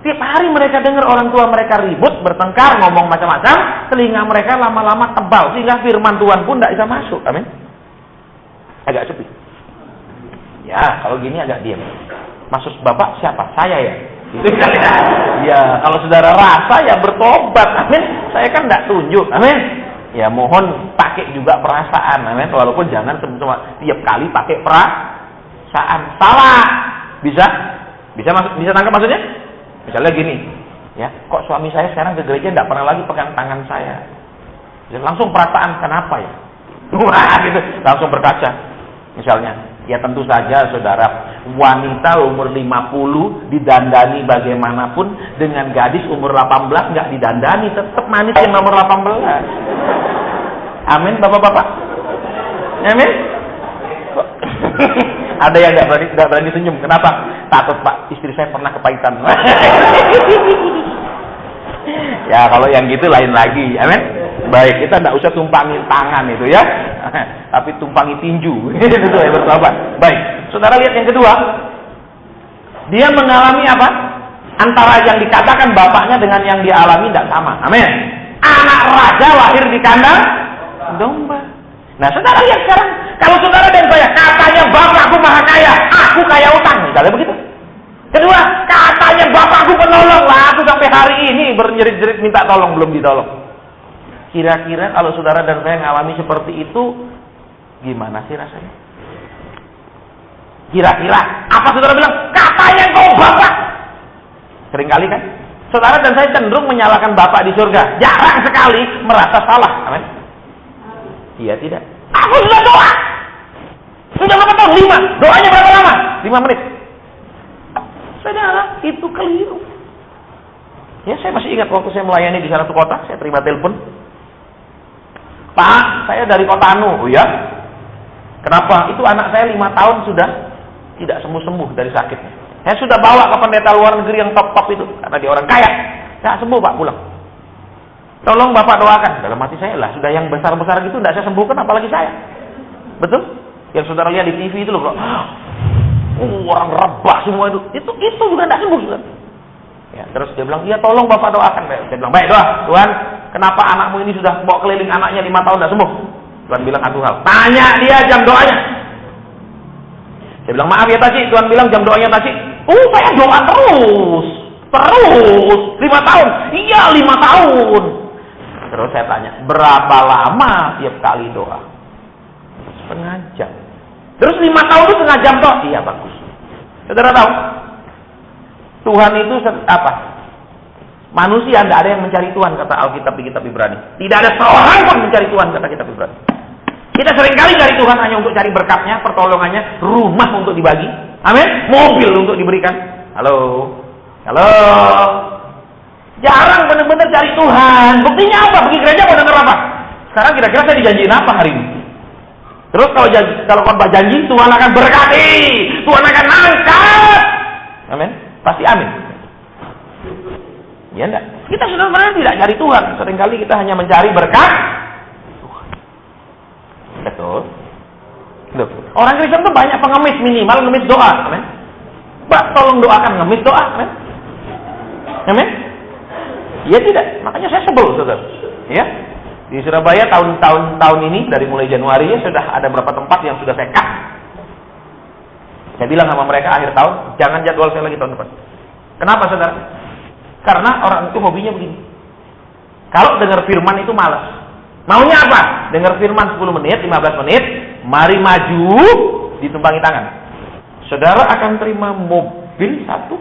Tiap hari mereka dengar orang tua mereka ribut, bertengkar, ngomong macam-macam, telinga mereka lama-lama tebal, sehingga firman Tuhan pun tidak bisa masuk. Amin. Agak sepi. Ya, kalau gini agak diam. Maksud Bapak siapa? Saya ya? Gitu. Ya, kalau saudara rasa ya bertobat. Amin. Saya kan tidak tunjuk. Amin. Ya, mohon pakai juga perasaan. Amin. Walaupun jangan cuma tiap kali pakai perasaan. Salah. Bisa tangkap maksudnya? Misalnya gini, ya, kok suami saya sekarang ke gereja tidak pernah lagi pegang tangan saya. Langsung perasaan, kenapa ya? Wah, gitu. Langsung berkaca. Misalnya, ya tentu saja saudara, wanita umur 50 didandani bagaimanapun, dengan gadis umur 18 nggak didandani, tetap manis yang nomor 18. Amin, bapak-bapak. Amin. Ada yang nggak berani senyum. Kenapa? Takut, Pak, istri saya pernah kepahitan. Ya kalau yang gitu lain lagi. Amin. Baik, kita tidak usah tumpangin tangan itu ya, tapi tumpangi tinju. Itu yang bertobat. Baik, saudara lihat yang kedua, dia mengalami apa? Antara yang dikatakan bapaknya dengan yang dia alami tidak sama. Amin. Anak raja lahir di kandang domba. Nah, saudara lihat sekarang, kalau saudara dan saya katanya bapakku maha kaya, aku kaya utang, misalnya begitu. Kedua, katanya bapakku penolong, lah aku sampai hari ini berjerit-jerit minta tolong belum ditolong. Kira-kira kalau saudara dan saya mengalami seperti itu, gimana sih rasanya? Kira-kira apa saudara bilang? Katanya kau bapak. Seringkali kan, saudara dan saya cenderung menyalahkan bapak di surga. Jarang sekali merasa salah. Amin. Iya tidak? Aku sudah doa. Sudah berapa tahun? 5. Doanya berapa lama? 5 menit. Saudara, itu keliru. Ya, saya masih ingat waktu saya melayani di salah satu kota, saya terima telepon. Pak, saya dari kota Anu. Oh ya? Kenapa? Itu anak saya 5 tahun sudah tidak sembuh-sembuh dari sakitnya. Saya sudah bawa ke pendeta luar negeri yang top-top itu, karena dia orang kaya. Tidak sembuh, Pak, pulang. Tolong Bapak doakan. Dalam hati saya lah, sudah yang besar-besar gitu tidak saya sembuhkan, apalagi saya. Betul? Yang saudara lihat di TV itu loh, orang rebah semua itu. Itu juga tidak sembuh, saudara. Ya, terus dia bilang, iya tolong Bapak doakan. Saya bilang, baik doa. Tuhan, kenapa anakmu ini sudah bawa keliling anaknya 5 tahun tidak sembuh? Tuhan bilang satu hal. Tanya dia jam doanya. Saya bilang, maaf ya Taci, Tuhan bilang jam doanya Taci. Saya doa terus. 5 tahun. Iya, 5 tahun. Terus saya tanya, berapa lama tiap kali doa? Setengah jam. Terus 5 tahun itu setengah jam toh? Iya, bagus. Saudara tahu? Tuhan itu apa? Manusia tidak ada yang mencari Tuhan, kata Alkitab di kitab Ibrani. Tidak ada seorang pun mencari Tuhan, kata kitab Ibrani. Kita seringkali cari Tuhan hanya untuk cari berkatnya, pertolongannya, rumah untuk dibagi, amin, mobil untuk diberikan. Halo. Jarang benar-benar cari Tuhan. Buktinya apa? Pergi gereja mau dengar apa? Sekarang kira-kira saya dijanjiin apa hari ini? Terus kalau khotbah janji, Tuhan akan berkati, Tuhan akan angkat. Amin. Pasti amin. Ya enggak? Kita sebenarnya tidak cari Tuhan. Seringkali kita hanya mencari berkat Tuhan. Betul. Orang Kristen tuh banyak pengemis, minimal ngemis doa. Amin. Pak, tolong doakan, ngemis doa. Amin. Amin. Ya tidak. Makanya saya sebel, saudara. Ya. Di Surabaya tahun ini dari mulai Januari ya sudah ada beberapa tempat yang sudah saya cut. Saya bilang sama mereka akhir tahun, jangan jadwal saya lagi tahun depan. Kenapa, saudara? Karena orang itu hobinya begini. Kalau dengar firman itu malas. Maunya apa? Dengar firman 10 menit, 15 menit, mari maju, ditumpangi tangan. Saudara akan terima mobil satu,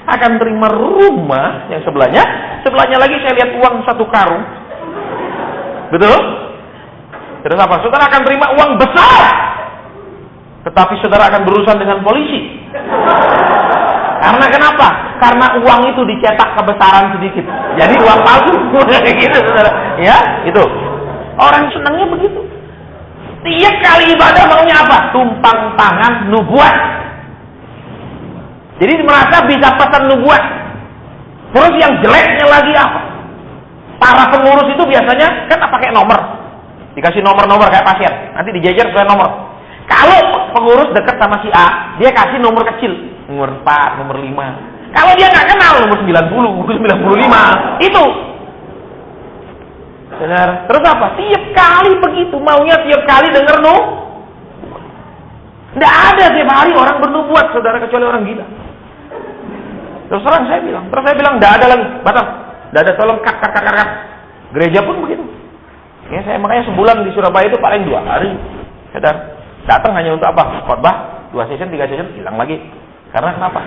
akan terima rumah yang sebelahnya lagi saya lihat uang 1 karung. Betul? Terus apa? Saudara akan terima uang besar, tetapi saudara akan berurusan dengan polisi. Karena kenapa? Karena uang itu dicetak kebesaran sedikit. Jadi uang palsu. Gitu, saudara. Ya, itu. Orang senangnya begitu. Tiap kali ibadah maunya apa? Tumpang tangan nubuat. Jadi merasa bisa pesan nubuat. Terus yang jeleknya lagi apa? Para pengurus itu biasanya kan pakai nomor. Dikasih nomor-nomor kayak pasien. Nanti dijejer sesuai nomor. Kalau pengurus dekat sama si A, dia kasih nomor kecil. Nomor 4, nomor 5. Kalau dia nggak kenal, nomor 90, 95. Itu. Benar. Terus apa? Tiap kali begitu. Maunya tiap kali denger Nggak ada tiap hari orang bernubuat, saudara, kecuali orang gila. Terus saya bilang, nggak ada lagi. Batal. Nggak ada, tolong kat. Gereja pun begitu. Ya, saya makanya sebulan di Surabaya itu paling 2 hari. Saudara. Datang hanya untuk apa? Khotbah, 2 session, 3 session, hilang lagi. Karena kenapa?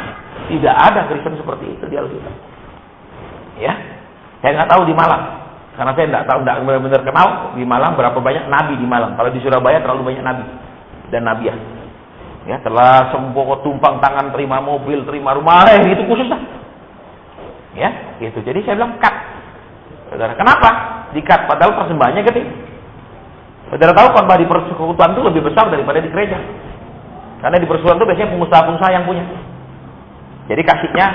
Tidak ada Kristen seperti itu di Alkitab. Ya, saya nggak tahu di Malang, karena saya nggak benar-benar kenal di Malang berapa banyak nabi di Malang. Kalau di Surabaya terlalu banyak nabi dan nabiah. Ya, telah sembuh tumpang tangan, terima mobil, terima rumah, itu khusus lah. Ya, gitu. Jadi saya bilang cut. Saudara, kenapa? Di-cut padahal persembahannya gede. Saudara tahu khotbah di persekutuan itu lebih besar daripada di gereja. Karena di persekutuan itu biasanya pengusaha-pengusaha yang punya. Jadi kasihnya,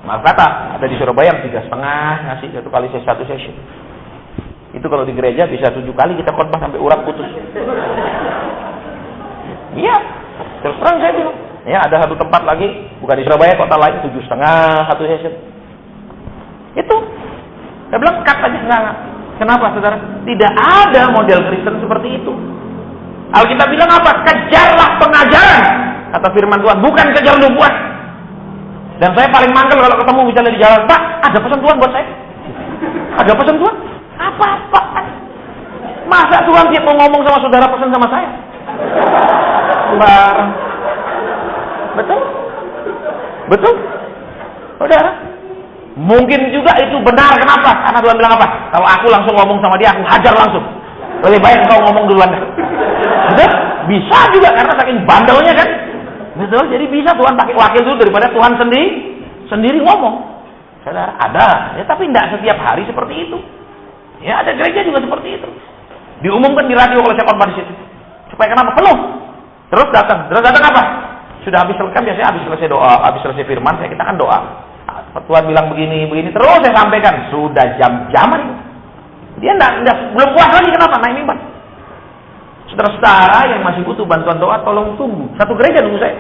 maaf kata, ada di Surabaya yang 3,5 ngasih 1 kali 1 session. Itu kalau di gereja bisa 7 kali kita khotbah sampai urat putus. Iya, terus terang saya bilang. Ya, ada satu tempat lagi, bukan di Surabaya, kota lain 7,5 1 session. Itu, saya bilang cut aja, enggak. Kenapa, saudara? Tidak ada model Kristen seperti itu. Alkitab bilang apa? Kejarlah pengajaran, kata firman Tuhan, bukan kejar nubuat. Dan saya paling mangkel kalau ketemu misalnya di jalan, Pak, ada pesan Tuhan buat saya. Ada pesan Tuhan? Apa? Masa Tuhan tiap mau ngomong sama saudara pesan sama saya? Barang. Betul? Saudara? Mungkin juga itu benar. Kenapa? Karena Tuhan bilang apa? Kalau aku langsung ngomong sama dia, aku hajar langsung. Lebih baik kau ngomong duluan. Betul? Bisa juga karena saking bandelnya kan. Betul? Jadi bisa Tuhan pakai wakil dulu daripada Tuhan sendiri ngomong. Saudara, ada. Ya, tapi tidak setiap hari seperti itu. Ya, ada gereja juga seperti itu. Diumumkan di radio kalau saya khotbah di situ. Supaya kenapa? Penuh. Terus datang apa? Sudah habis selesai, biasanya habis selesai doa, habis selesai firman, kita kan doa. Tuhan bilang begini, terus saya sampaikan. Sudah jam-jaman. Dia belum puas lagi, kenapa? Naik mimbar. Saudara-saudara yang masih butuh bantuan doa, tolong tunggu. Satu gereja nunggu saya.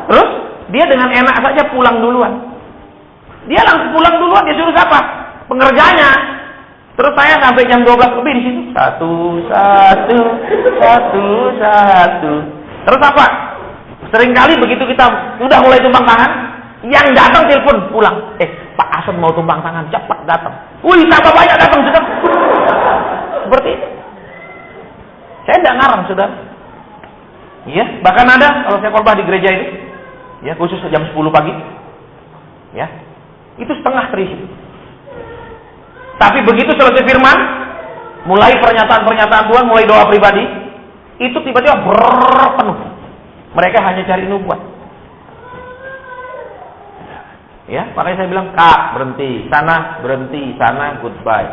Terus, dia dengan enak saja pulang duluan. Dia langsung pulang duluan, dia suruh siapa? Pengerjanya. Terus saya sampai jam 12 lebih di situ. Satu. Terus apa? Seringkali begitu kita udah mulai tumpang tangan, yang datang telepon pulang. Pak Asep mau tumpang tangan, cepat datang. Wih, tambah banyak datang sudah. Seperti itu. Saya tidak ngarang, saudara. Iya, bahkan ada kalau saya khotbah di gereja itu, ya khusus jam 10 pagi, ya itu setengah terisi. Tapi begitu selesai firman, mulai pernyataan-pernyataan Tuhan, mulai doa pribadi, itu tiba-tiba penuh. Mereka hanya cari nubuat. Ya, makanya saya bilang, Kak, berhenti, sana, goodbye.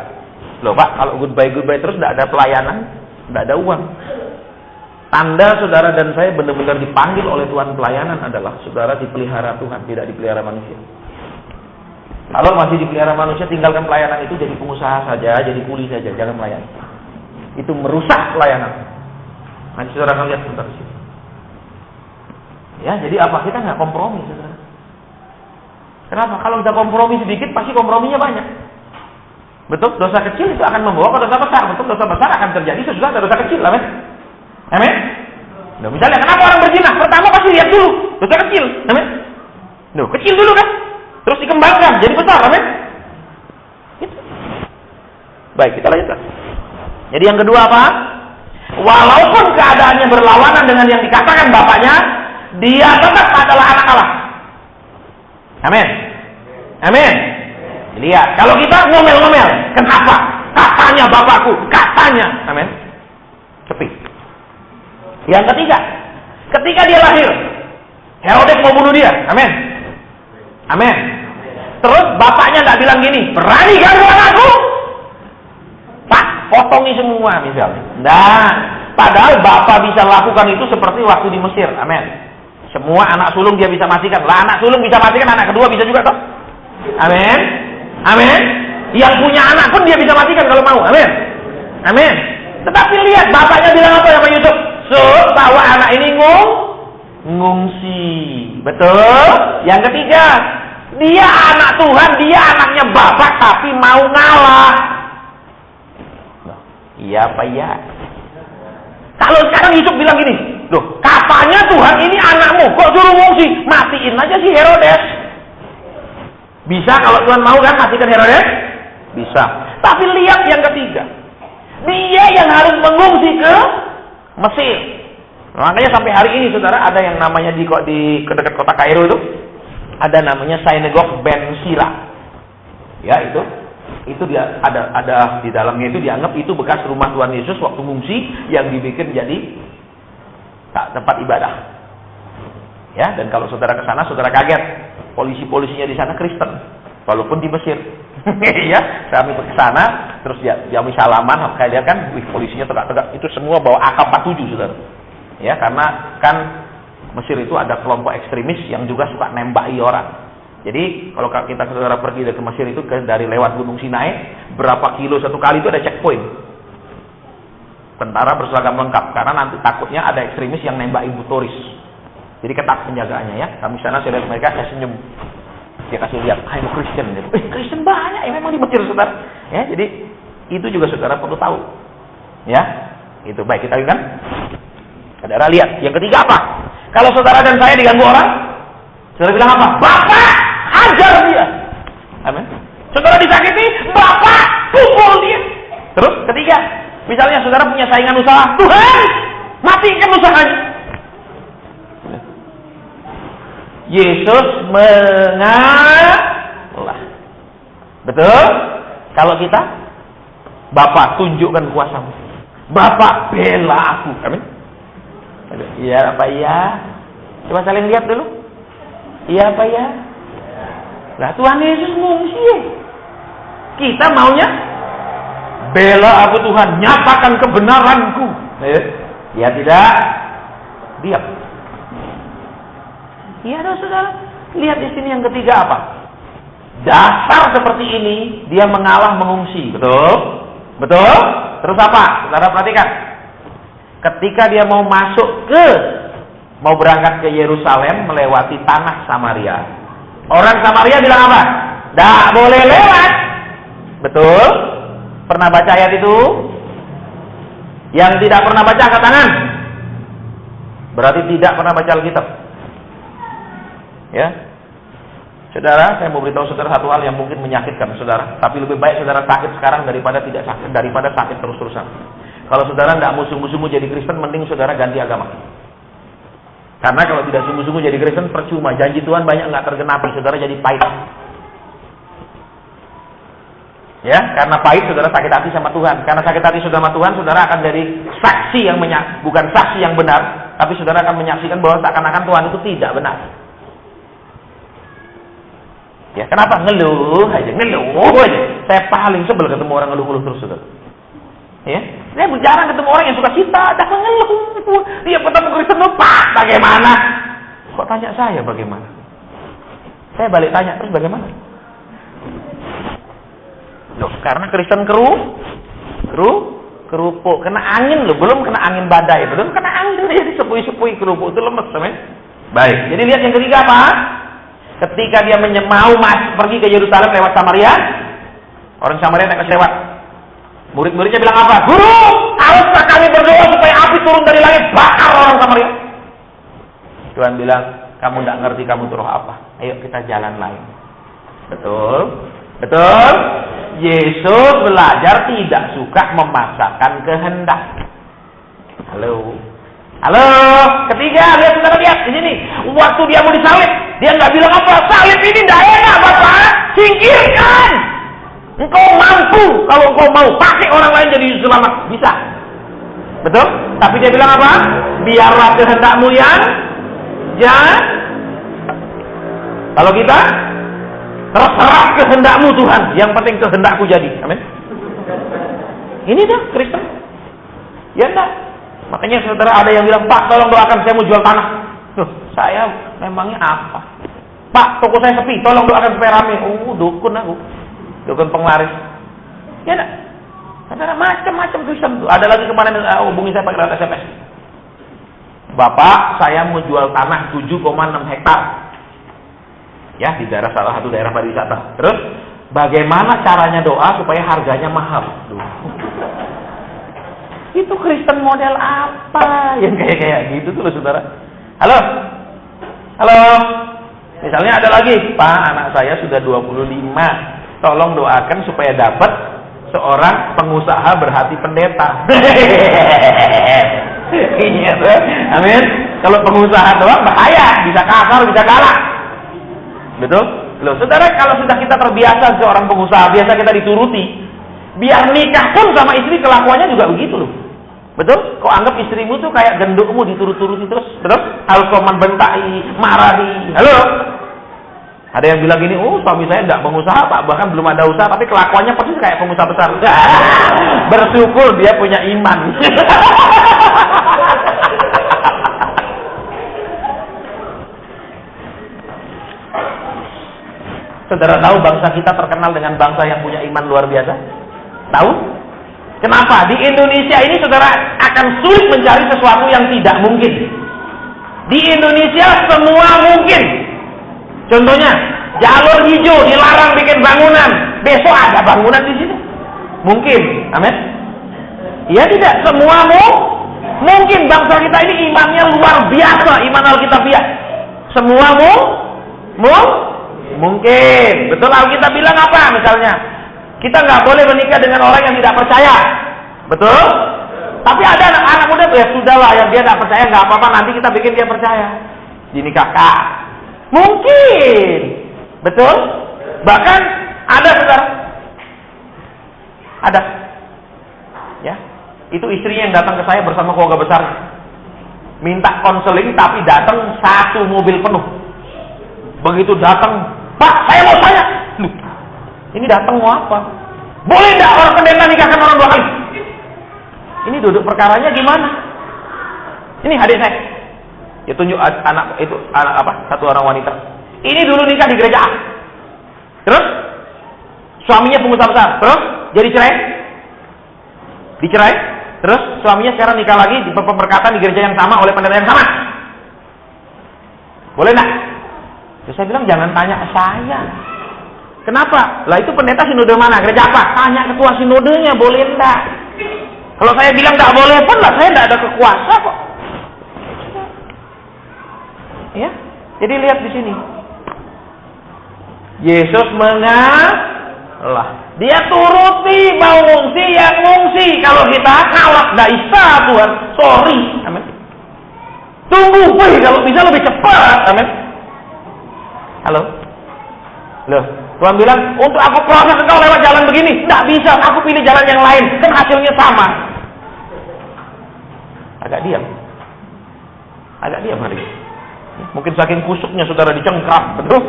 Loh Pak, kalau goodbye terus tidak ada pelayanan, tidak ada uang. Tanda saudara dan saya benar-benar dipanggil oleh Tuhan pelayanan adalah saudara dipelihara Tuhan, tidak dipelihara manusia. Kalau masih dipelihara manusia, tinggalkan pelayanan itu jadi pengusaha saja, jadi kuli saja, jangan melayani. Itu merusak pelayanan. Nanti saudara akan lihat sebentar sini. Ya, jadi apa? Kita nggak kompromi, saudara. Kenapa? Kalau kita kompromi sedikit, pasti komprominya banyak. Betul? Dosa kecil itu akan membawa ke dosa besar. Betul? Dosa besar akan terjadi sesudah ada dosa kecil. Amin? Amin? Nah, misalnya, kenapa orang berzina? Pertama pasti lihat dulu. Dosa kecil. Amin? Duh, kecil dulu kan? Terus dikembangkan, jadi besar. Amin? Gitu. Baik, kita lanjutkan. Jadi yang kedua apa? Walaupun keadaannya berlawanan dengan yang dikatakan bapaknya, dia tetap adalah anak Allah. Amin. Amin. Lihat, kalau kita ngomel-ngomel, kenapa? Katanya bapakku, katanya. Amin. Sepi. Yang ketiga, ketika dia lahir, Herodes mau bunuh dia. Amin. Amin. Terus bapaknya nggak bilang gini, berani ganggu anakku? Pak, potongi semua misalnya. Nah, padahal bapak bisa lakukan itu seperti waktu di Mesir. Amin. Semua anak sulung dia bisa matikan. Lah anak sulung bisa matikan, anak kedua bisa juga toh. Amin. Amin. Yang punya anak pun dia bisa matikan kalau mau. Amin. Amin. Tetapi lihat bapaknya bilang apa sama Yusuf? Bawa anak ini ngungsi. Betul? Yang ketiga, dia anak Tuhan, dia anaknya bapak tapi mau ngalah. Iya apa ya? Kalau sekarang Yusuf bilang gini, loh, katanya Tuhan ini anakmu, kok suruh ngungsi? Matiin aja si Herodes. Bisa kalau Tuhan mau kan matikan Herodes? Bisa. Tapi lihat yang ketiga, dia yang harus mengungsi ke Mesir. Makanya sampai hari ini saudara ada yang namanya di dekat kota Kairo itu ada namanya Synagogue Ben Sira. Ya itu dia ada di dalamnya itu dianggap itu bekas rumah Tuhan Yesus waktu ngungsi yang dibikin jadi tempat ibadah. Ya, dan kalau saudara ke sana saudara kaget, polisinya di sana Kristen walaupun di Mesir. Ya, kami ke sana terus dia salaman, kayak lihat kan, wih polisinya tegak-tegak, itu semua bawa AK-47 saudara. Ya, karena kan Mesir itu ada kelompok ekstremis yang juga suka nembaki orang. Jadi kalau kita saudara pergi dari Mesir itu dari lewat Gunung Sinai, berapa kilo satu kali itu ada checkpoint. Tentara berseragam lengkap karena nanti takutnya ada ekstremis yang nembak ibu turis. Jadi ketat penjagaannya ya. Kami sana saya lihat mereka, saya senyum. Dia kasih lihat, I'm Christian. Kristen banyak ya memang di Mesir saudara. Ya, jadi itu juga saudara perlu tahu. Ya, itu baik kita kan. Saudara lihat. Yang ketiga apa? Kalau saudara dan saya diganggu orang, saudara bilang apa? Bapak, hajar dia. Amin. Saudara disakiti, bapak pukul dia. Terus ketiga, misalnya saudara punya saingan usaha, Tuhan, matikan usahanya. Yesus mengalah. Betul? Kalau kita, Bapak tunjukkan kuasamu. Bapak bela aku. Amin. Iya apa iya? Coba saling lihat dulu. Iya apa ya? Nah, Tuhan Yesus ngungsi. Kita maunya bela aku Tuhan, nyatakan kebenaranku. Ya tidak? Diam. Iya dong saudara. Lihat di sini yang ketiga apa? Dasar seperti ini dia mengalah mengungsi. Betul? Betul? Terus apa? Saudara perhatikan. Ketika dia mau berangkat ke Yerusalem melewati tanah Samaria. Orang Samaria bilang apa? Tidak boleh lewat. Betul? Pernah baca ayat itu? Yang tidak pernah baca angkat tangan. Berarti tidak pernah baca Alkitab. Ya. Saudara, saya mau beritahu saudara satu hal yang mungkin menyakitkan saudara. Tapi lebih baik saudara sakit sekarang daripada tidak sakit, daripada sakit terus-terusan. Kalau saudara nggak mau sungguh-sungguh jadi Kristen, mending saudara ganti agama. Karena kalau tidak sungguh-sungguh jadi Kristen, percuma. Janji Tuhan banyak nggak tergenapi, saudara jadi pahit. Ya, karena pahit saudara sakit hati sama Tuhan. Karena sakit hati saudara sama Tuhan, saudara akan jadi saksi yang bukan saksi yang benar, tapi saudara akan menyaksikan bahwa seakan-akan Tuhan itu tidak benar. Ya, kenapa? Ngeluh aja. Saya paling sebel ketemu orang ngeluh-ngeluh terus, saudara. Ya, saya jarang ketemu orang yang suka cita, jangan ngeluh. Dia ketemu Kristen lupa, bagaimana? Kok tanya saya bagaimana? Saya balik tanya, terus bagaimana? Loh, karena Kristen kerupuk, kena angin loh, belum kena angin badai, belum kena angin, jadi sepui-sepui kerupuk itu lemes, teman. Baik, jadi lihat yang ketiga apa? Ketika dia mau pergi ke Yerusalem lewat Samaria, orang Samaria tak kecewa. Murid-muridnya bilang apa? Guru, haruskah kami berdoa supaya api turun dari langit bakar orang Samaria? Tuhan bilang, kamu tidak ngerti kamu tuh roh apa. Ayo kita jalan lain. Betul? Betul? Yesus belajar tidak suka memaksakan kehendak. Halo? Ketiga, lihat di sini. Waktu dia mau disalib, dia nggak bilang apa, salib ini tidak enak Bapak, singkirkan. Engkau mampu, kalau engkau mau pakai orang lain jadi selamat, bisa. Betul? Tapi dia bilang apa? Biarlah kehendakmu yang jangan. Kalau kita terserah kehendakmu Tuhan, yang penting kehendakku jadi. Amin. Ini dah Kristen. Ya enggak. Makanya saudara ada yang bilang, Pak tolong doakan saya mau jual tanah. Loh, saya memangnya apa? Pak toko saya sepi, tolong doakan supaya rame. Dukun aku. Dukun penglaris. Ya enggak? Saudara macam-macam Kristen tuh. Ada lagi kemarin hubungi saya pakai SMS. Bapak saya mau jual tanah 7,6 hektar. Ya, di salah satu daerah pariwisata. Terus bagaimana caranya doa supaya harganya mahal? Itu Kristen model apa yang kayak gitu tuh loh saudara. Halo. Misalnya ada lagi, Pak anak saya sudah 25, tolong doakan supaya dapat seorang pengusaha berhati pendeta. Iya tuh. Amin. Kalau pengusaha doang bahaya, bisa kasar, bisa galak. Betul? Loh, saudara, kalau sudah kita terbiasa seorang pengusaha, biasa kita dituruti, biar nikah pun sama istri kelakuannya juga begitu loh. Betul? Kau anggap istrimu tuh kayak gendukmu diturut-turuti terus, betul? Harus kau membentai, marahi. Halo? Ada yang bilang gini, suami saya enggak pengusaha Pak, bahkan belum ada usaha, tapi kelakuannya persis kayak pengusaha besar. Bersyukur dia punya iman. Saudara tahu bangsa kita terkenal dengan bangsa yang punya iman luar biasa? Tahu? Kenapa? Di Indonesia ini saudara akan sulit mencari sesuatu yang tidak mungkin. Di Indonesia semua mungkin. Contohnya, jalur hijau dilarang bikin bangunan. Besok ada bangunan di sini. Mungkin. Amin. Iya tidak? Semua mungkin. Bangsa kita ini imannya luar biasa. Iman Alkitabiah. Semua mungkin. Betul, Alkitab bilang apa misalnya? Kita nggak boleh menikah dengan orang yang tidak percaya. Betul? Tapi ada anak muda, ya sudahlah, yang dia nggak percaya nggak apa-apa, nanti kita bikin dia percaya. Dinikahkan. Mungkin. Betul? Bahkan ada saudara. Ada. Ya. Itu istrinya yang datang ke saya bersama keluarga besar. Minta konseling tapi datang satu mobil penuh. Begitu datang, Pak, saya mau tanya. Loh, ini datang mau apa? Boleh enggak orang pendeta nikahkan orang dua kali? Ini duduk perkaranya gimana? Ini adik saya. Dia tunjuk anak satu orang wanita. Ini dulu nikah di gereja A. Terus suaminya pengusaha besar. Terus jadi cerai. Dicerai. Terus suaminya sekarang nikah lagi di pemberkatan di gereja yang sama oleh pendeta yang sama. Boleh enggak? Terus saya bilang jangan tanya saya. Kenapa? Lah itu pendeta sinode mana? Gereja apa? Tanya ketua sinodenya, boleh enggak? Kalau saya bilang enggak boleh pun lah, saya enggak ada kekuasa kok. Ya, jadi lihat di sini. Yesus mengalah. Dia turuti mau ngungsi yang ngungsi. Kalau kita kalah enggak bisa Tuhan. Sorry. Amin. Tunggu, kalau bisa lebih cepat. Amin. Halo. Loh, Tuhan bilang, untuk aku proses engkau lewat jalan begini. Tidak bisa, aku pilih jalan yang lain. Kan hasilnya sama. Agak diam hari ini. Mungkin saking kusuknya saudara dicengkram. Betul?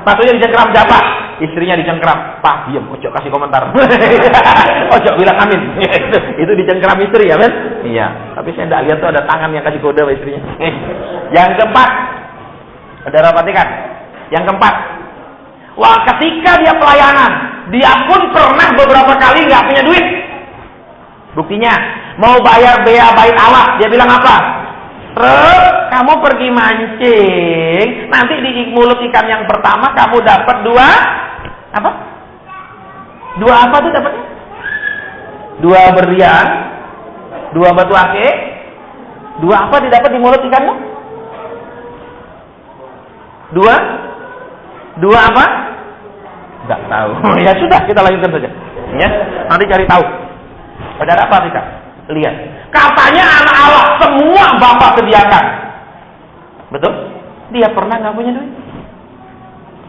Maksudnya dicengkram siapa? Istrinya dicengkram. Pak, diam, ojo kasih komentar. Ojo bilang amin. Itu dicengkram istri, ya kan? Iya. Tapi saya tidak lihat tuh ada tangan yang kasih kode sama istrinya. Yang keempat, saudara perhatikan. Yang keempat, wah, ketika dia pelayanan, dia pun pernah beberapa kali nggak punya duit. Buktinya, mau bayar bea bait Allah, dia bilang apa? Terus kamu pergi mancing, nanti di mulut ikan yang pertama kamu dapat dua apa? Dua apa tuh dapatnya? Dua berlian, dua batu akik, dua apa didapat di mulut ikanmu? Dua apa? Enggak tahu. Ya sudah, kita lanjutkan saja. Ya, nanti cari tahu. Saudara apa kita? Lihat. Katanya anak Allah semua Bapak sediakan. Betul? Dia pernah nggak punya duit?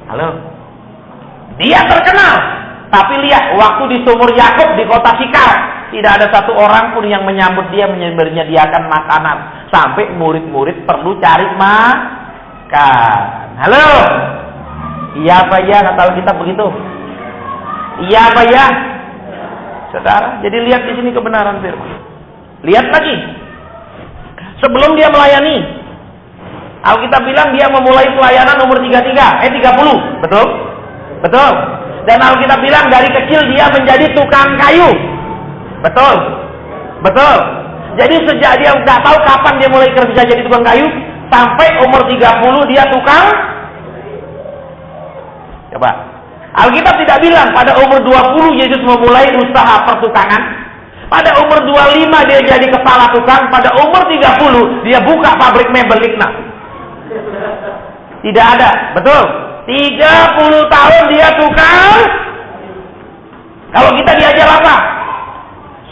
Halo. Dia terkenal. Tapi lihat, waktu di sumur Yakub di kota Sikar, tidak ada satu orang pun yang menyambut dia, menyediakan makanan. Sampai murid-murid perlu cari makan. Halo. Iya apa ya, kata Alkitab begitu? Iya apa ya? Saudara, jadi lihat di sini kebenaran firman. Lihat lagi. Sebelum dia melayani, Alkitab bilang dia memulai pelayanan umur 30. Betul? Betul. Dan Alkitab bilang dari kecil dia menjadi tukang kayu. Betul? Betul. Jadi sejak dia nggak tahu kapan dia mulai kerja jadi tukang kayu, sampai umur 30 dia tukang. Coba. Alkitab tidak bilang pada umur 20 Yesus memulai usaha pertukangan. Pada umur 25 dia jadi kepala tukang. Pada umur 30 dia buka pabrik mebel Ligna. Tidak ada. Betul? 30 tahun dia tukang. Kalau kita diajar apa?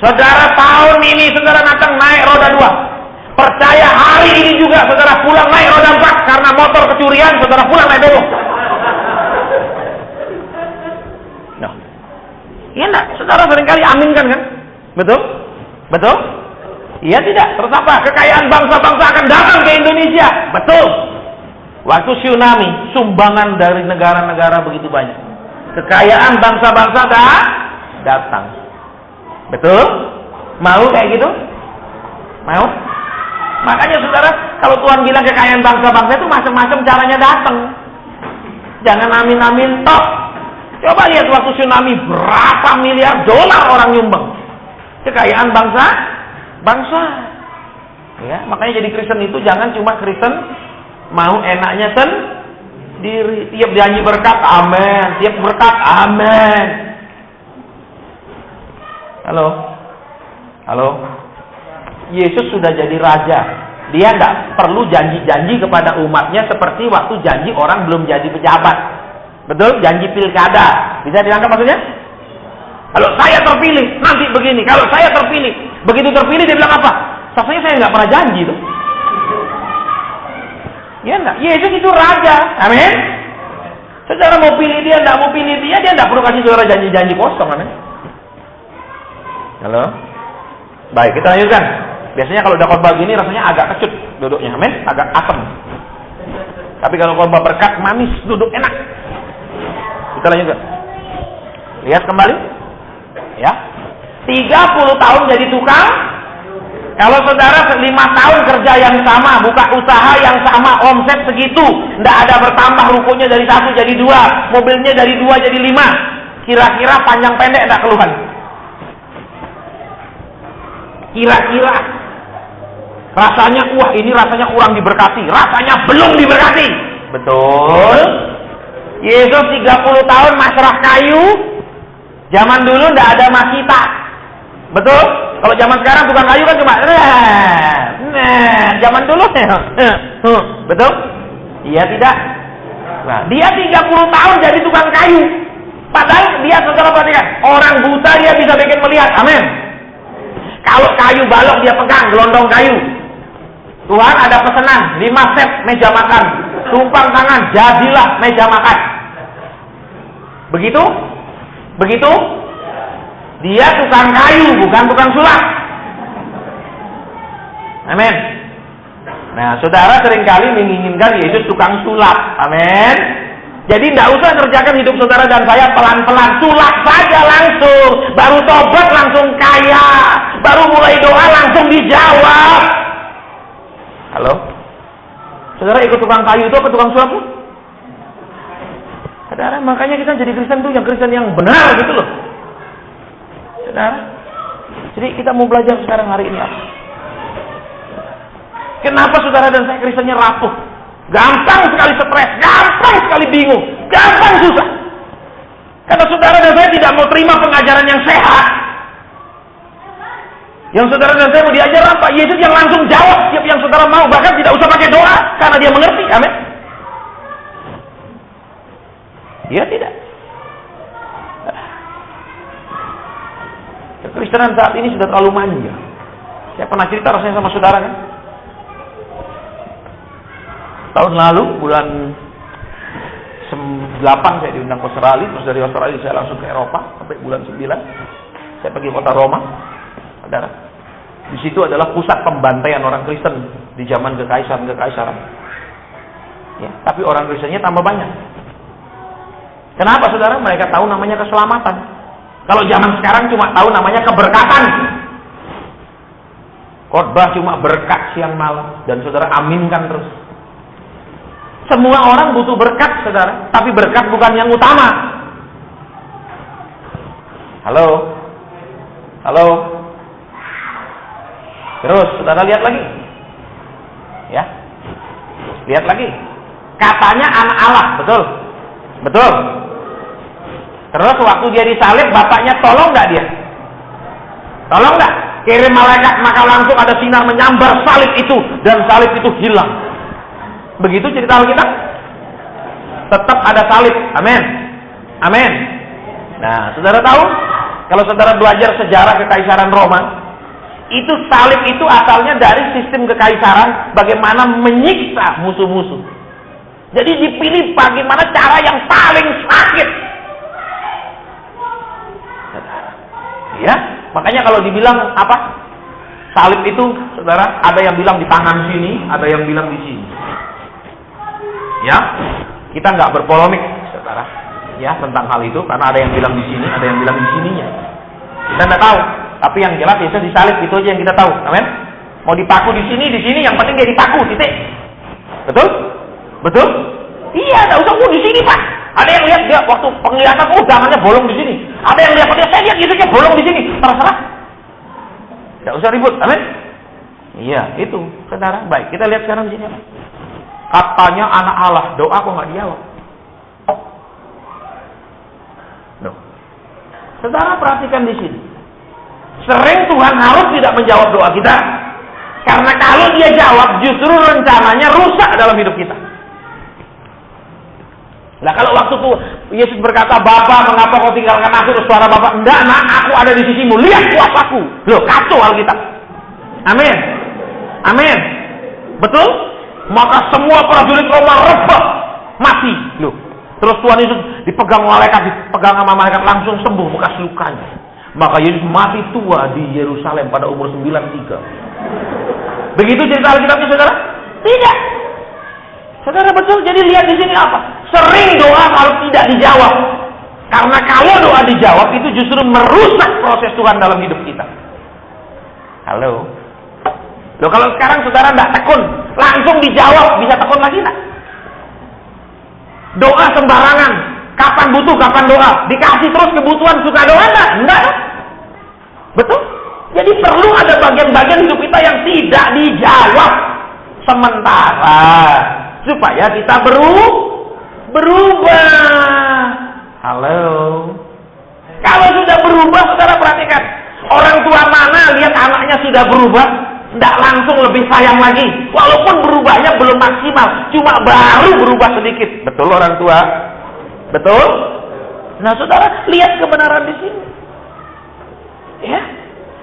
Saudara tahun ini saudara datang naik roda 2. Percaya hari ini juga saudara pulang naik roda 4. Karena motor kecurian saudara pulang naik belok. Iya enggak? Saudara seringkali aminkan kan? Betul? Betul? Iya tidak? Terus apa? Kekayaan bangsa-bangsa akan datang ke Indonesia. Betul? Waktu tsunami, sumbangan dari negara-negara begitu banyak. Kekayaan bangsa-bangsa datang. Betul? Mau kayak gitu? Mau? Makanya saudara, kalau Tuhan bilang kekayaan bangsa-bangsa itu macam-macam caranya datang. Jangan amin-amin tok. Coba lihat waktu tsunami berapa miliar dolar orang nyumbang. Kekayaan bangsa. Ya, makanya jadi Kristen itu jangan cuma Kristen mau enaknya sendiri. Tiap janji berkat, amin. Tiap berkat, amin. Halo. Yesus sudah jadi raja. Dia tidak perlu janji-janji kepada umatnya seperti waktu janji orang belum jadi pejabat. Betul? Janji pilkada. Bisa dirangkap maksudnya? Kalau saya terpilih, nanti begini. Kalau saya terpilih, begitu terpilih dia bilang apa? Saya nggak pernah janji tuh. Ya enggak? Yesus itu raja. Amin. Saudara mau pilih dia, enggak mau pilih dia enggak perlu kasih saudara janji-janji kosong. Amin. Halo? Baik, kita lanjutkan. Biasanya kalau udah khotbah gini rasanya agak kecut duduknya. Amin. Agak asem. Tapi kalau khotbah berkat, manis, duduk enak. Kita lanjutkan. Lihat kembali. Ya. 30 tahun jadi tukang. Kalau saudara 5 tahun kerja yang sama, buka usaha yang sama, omset segitu, tidak ada bertambah, rukunya dari 1 jadi 2, mobilnya dari 2 jadi 5. Kira-kira panjang pendek tidak keluhan? Kira-kira rasanya, wah ini rasanya kurang diberkati, rasanya belum diberkati. Betul? Yesus 30 tahun masrah kayu. Zaman dulu ndak ada makita. Betul? Kalau zaman sekarang tukang kayu kan cuma zaman dulu betul? Iya tidak? Nah, dia 30 tahun jadi tukang kayu. Padahal dia, saudara perhatikan, orang buta dia bisa bikin melihat. Amin. Kalau kayu balok dia pegang, gelondong kayu. Tuhan ada pesanan, 5 set meja makan. Tumpang tangan, jadilah meja makan. Begitu? Begitu? Dia tukang kayu, bukan tukang sulap. Amin. Nah, saudara seringkali menginginkan Yesus tukang sulap. Amin. Jadi tidak usah kerjakan hidup saudara dan saya pelan-pelan. Sulap saja langsung. Baru tobat langsung kaya. Baru mulai doa langsung dijawab. Halo? Saudara ikut tukang kayu itu apa tukang sulap? Saudara, makanya kita jadi Kristen tuh yang Kristen yang benar gitu loh. Saudara. Jadi kita mau belajar sekarang hari ini apa? Kenapa saudara dan saya Kristennya rapuh? Gampang sekali stres, gampang sekali bingung, gampang susah. Karena saudara dan saya tidak mau terima pengajaran yang sehat. Yang saudara dan saya mau diajar apa? Yesus yang langsung jawab setiap yang saudara mau, bahkan tidak usah pakai doa karena dia mengerti. Amin. Dia tidak. Kekristenan saat ini sudah terlalu manja. Saya pernah cerita rasanya sama saudara kan. Tahun lalu bulan 8 saya diundang ke Australia, terus dari Australia saya langsung ke Eropa sampai bulan 9. Saya pergi kota Roma. Saudara. Di situ adalah pusat pembantaian orang Kristen di zaman kekaisaran. Ya, tapi orang Kristennya tambah banyak. Kenapa saudara? Mereka tahu namanya keselamatan. Kalau zaman sekarang cuma tahu namanya keberkatan. Khotbah cuma berkat siang malam dan saudara aminkan terus. Semua orang butuh berkat, saudara. Tapi berkat bukan yang utama. Halo? Halo? Terus, saudara lihat lagi. Ya. Lihat lagi. Katanya anak Allah, betul? Betul? Terus waktu dia disalib, bapaknya tolong nggak dia? Tolong nggak? Kirim malaikat, maka langsung ada sinar menyambar salib itu. Dan salib itu hilang. Begitu cerita Alkitab. Tetap ada salib. Amin. Amin. Nah, saudara tahu? Kalau saudara belajar sejarah kekaisaran Roma, itu salib itu asalnya dari sistem kekaisaran bagaimana menyiksa musuh-musuh. Jadi dipilih bagaimana cara yang paling sakit. Ya, makanya kalau dibilang apa? Salib itu, saudara, ada yang bilang di tangan sini, ada yang bilang di sini. Ya, kita nggak berpolemik, saudara, ya tentang hal itu karena ada yang bilang di sini, ada yang bilang di sininya. Kita nggak tahu, tapi yang jelas Yesus disalib itu aja yang kita tahu, amin. Mau dipaku di sini, yang penting dia dipaku, titik. Betul? Betul? Iya, nggak usah di sini pak. Ada yang lihat dia waktu penglihatan, tangannya bolong di sini. Ada yang lihat dia, saya lihat Yesusnya bolong di sini, terserah. Nggak usah ribut, amin. Iya, itu, saudara. Baik, kita lihat sekarang di sini. Katanya anak Allah, doa kok nggak dijawab? No. Saudara perhatikan di sini. Sering Tuhan harus tidak menjawab doa kita, karena kalau dia jawab, justru rencananya rusak dalam hidup kita. Nah kalau waktu itu Yesus berkata, Bapa, mengapa kau tinggalkan aku? Terus suara Bapa, enggak nak, aku ada di sisimu, lihat kuasaku. Loh, kacau Alkitab. Amin. Amin. Betul? Maka semua prajurit Roma rebah, mati. Loh. Terus Tuhan Yesus dipegang malaikat, dipegang sama malaikat, langsung sembuh bekas lukanya. Maka Yesus mati tua di Yerusalem pada umur 93. Begitu cerita Alkitabnya, saudara? Tidak. Saudara betul, jadi lihat di sini apa? Sering doa kalau tidak dijawab. Karena kalau doa dijawab itu justru merusak proses Tuhan dalam hidup kita. Halo. Loh kalau sekarang saudara tidak tekun, langsung dijawab, bisa tekun lagi tak? Doa sembarangan. Kapan butuh, kapan doa. Dikasih terus kebutuhan, suka doa enggak? Enggak. Betul? Jadi perlu ada bagian-bagian hidup kita yang tidak dijawab sementara. Supaya kita berubah. Halo. Kalau sudah berubah, saudara perhatikan. Orang tua mana lihat anaknya sudah berubah, tidak langsung lebih sayang lagi. Walaupun berubahnya belum maksimal, cuma baru berubah sedikit. Betul orang tua? Betul? Nah saudara, lihat kebenaran di sini. Ya.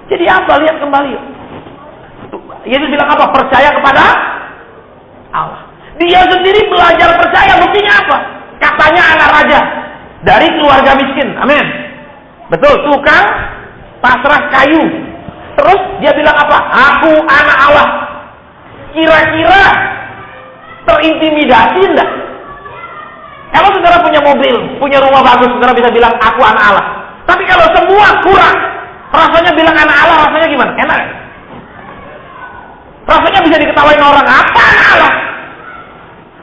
Jadi apa? Lihat kembali. Yesus bilang apa? Percaya kepada Allah. Dia sendiri belajar percaya. Buktinya apa? Katanya anak raja dari keluarga miskin. Amin. Betul. Tukang pasrah kayu. Terus dia bilang apa? Aku anak Allah. Kira-kira terintimidasi enggak? Kalau saudara punya mobil, punya rumah bagus, saudara bisa bilang aku anak Allah. Tapi kalau semua kurang, rasanya bilang anak Allah, rasanya gimana? Enak. Rasanya bisa diketawain orang, apa anak Allah?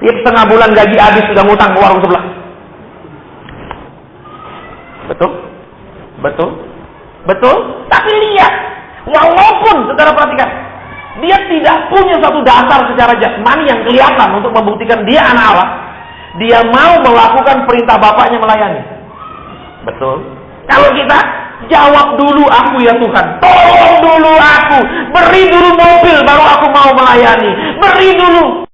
Tiap setengah bulan gaji habis sudah ngutang ke warung sebelah. Betul? Betul? Betul? Tapi lihat, walaupun saudara perhatikan, dia tidak punya satu dasar secara jasmani yang kelihatan untuk membuktikan dia anak Allah. Dia mau melakukan perintah bapaknya melayani. Betul? Kalau kita jawab dulu aku ya Tuhan, tolong dulu aku, beri dulu mobil baru aku mau melayani, beri dulu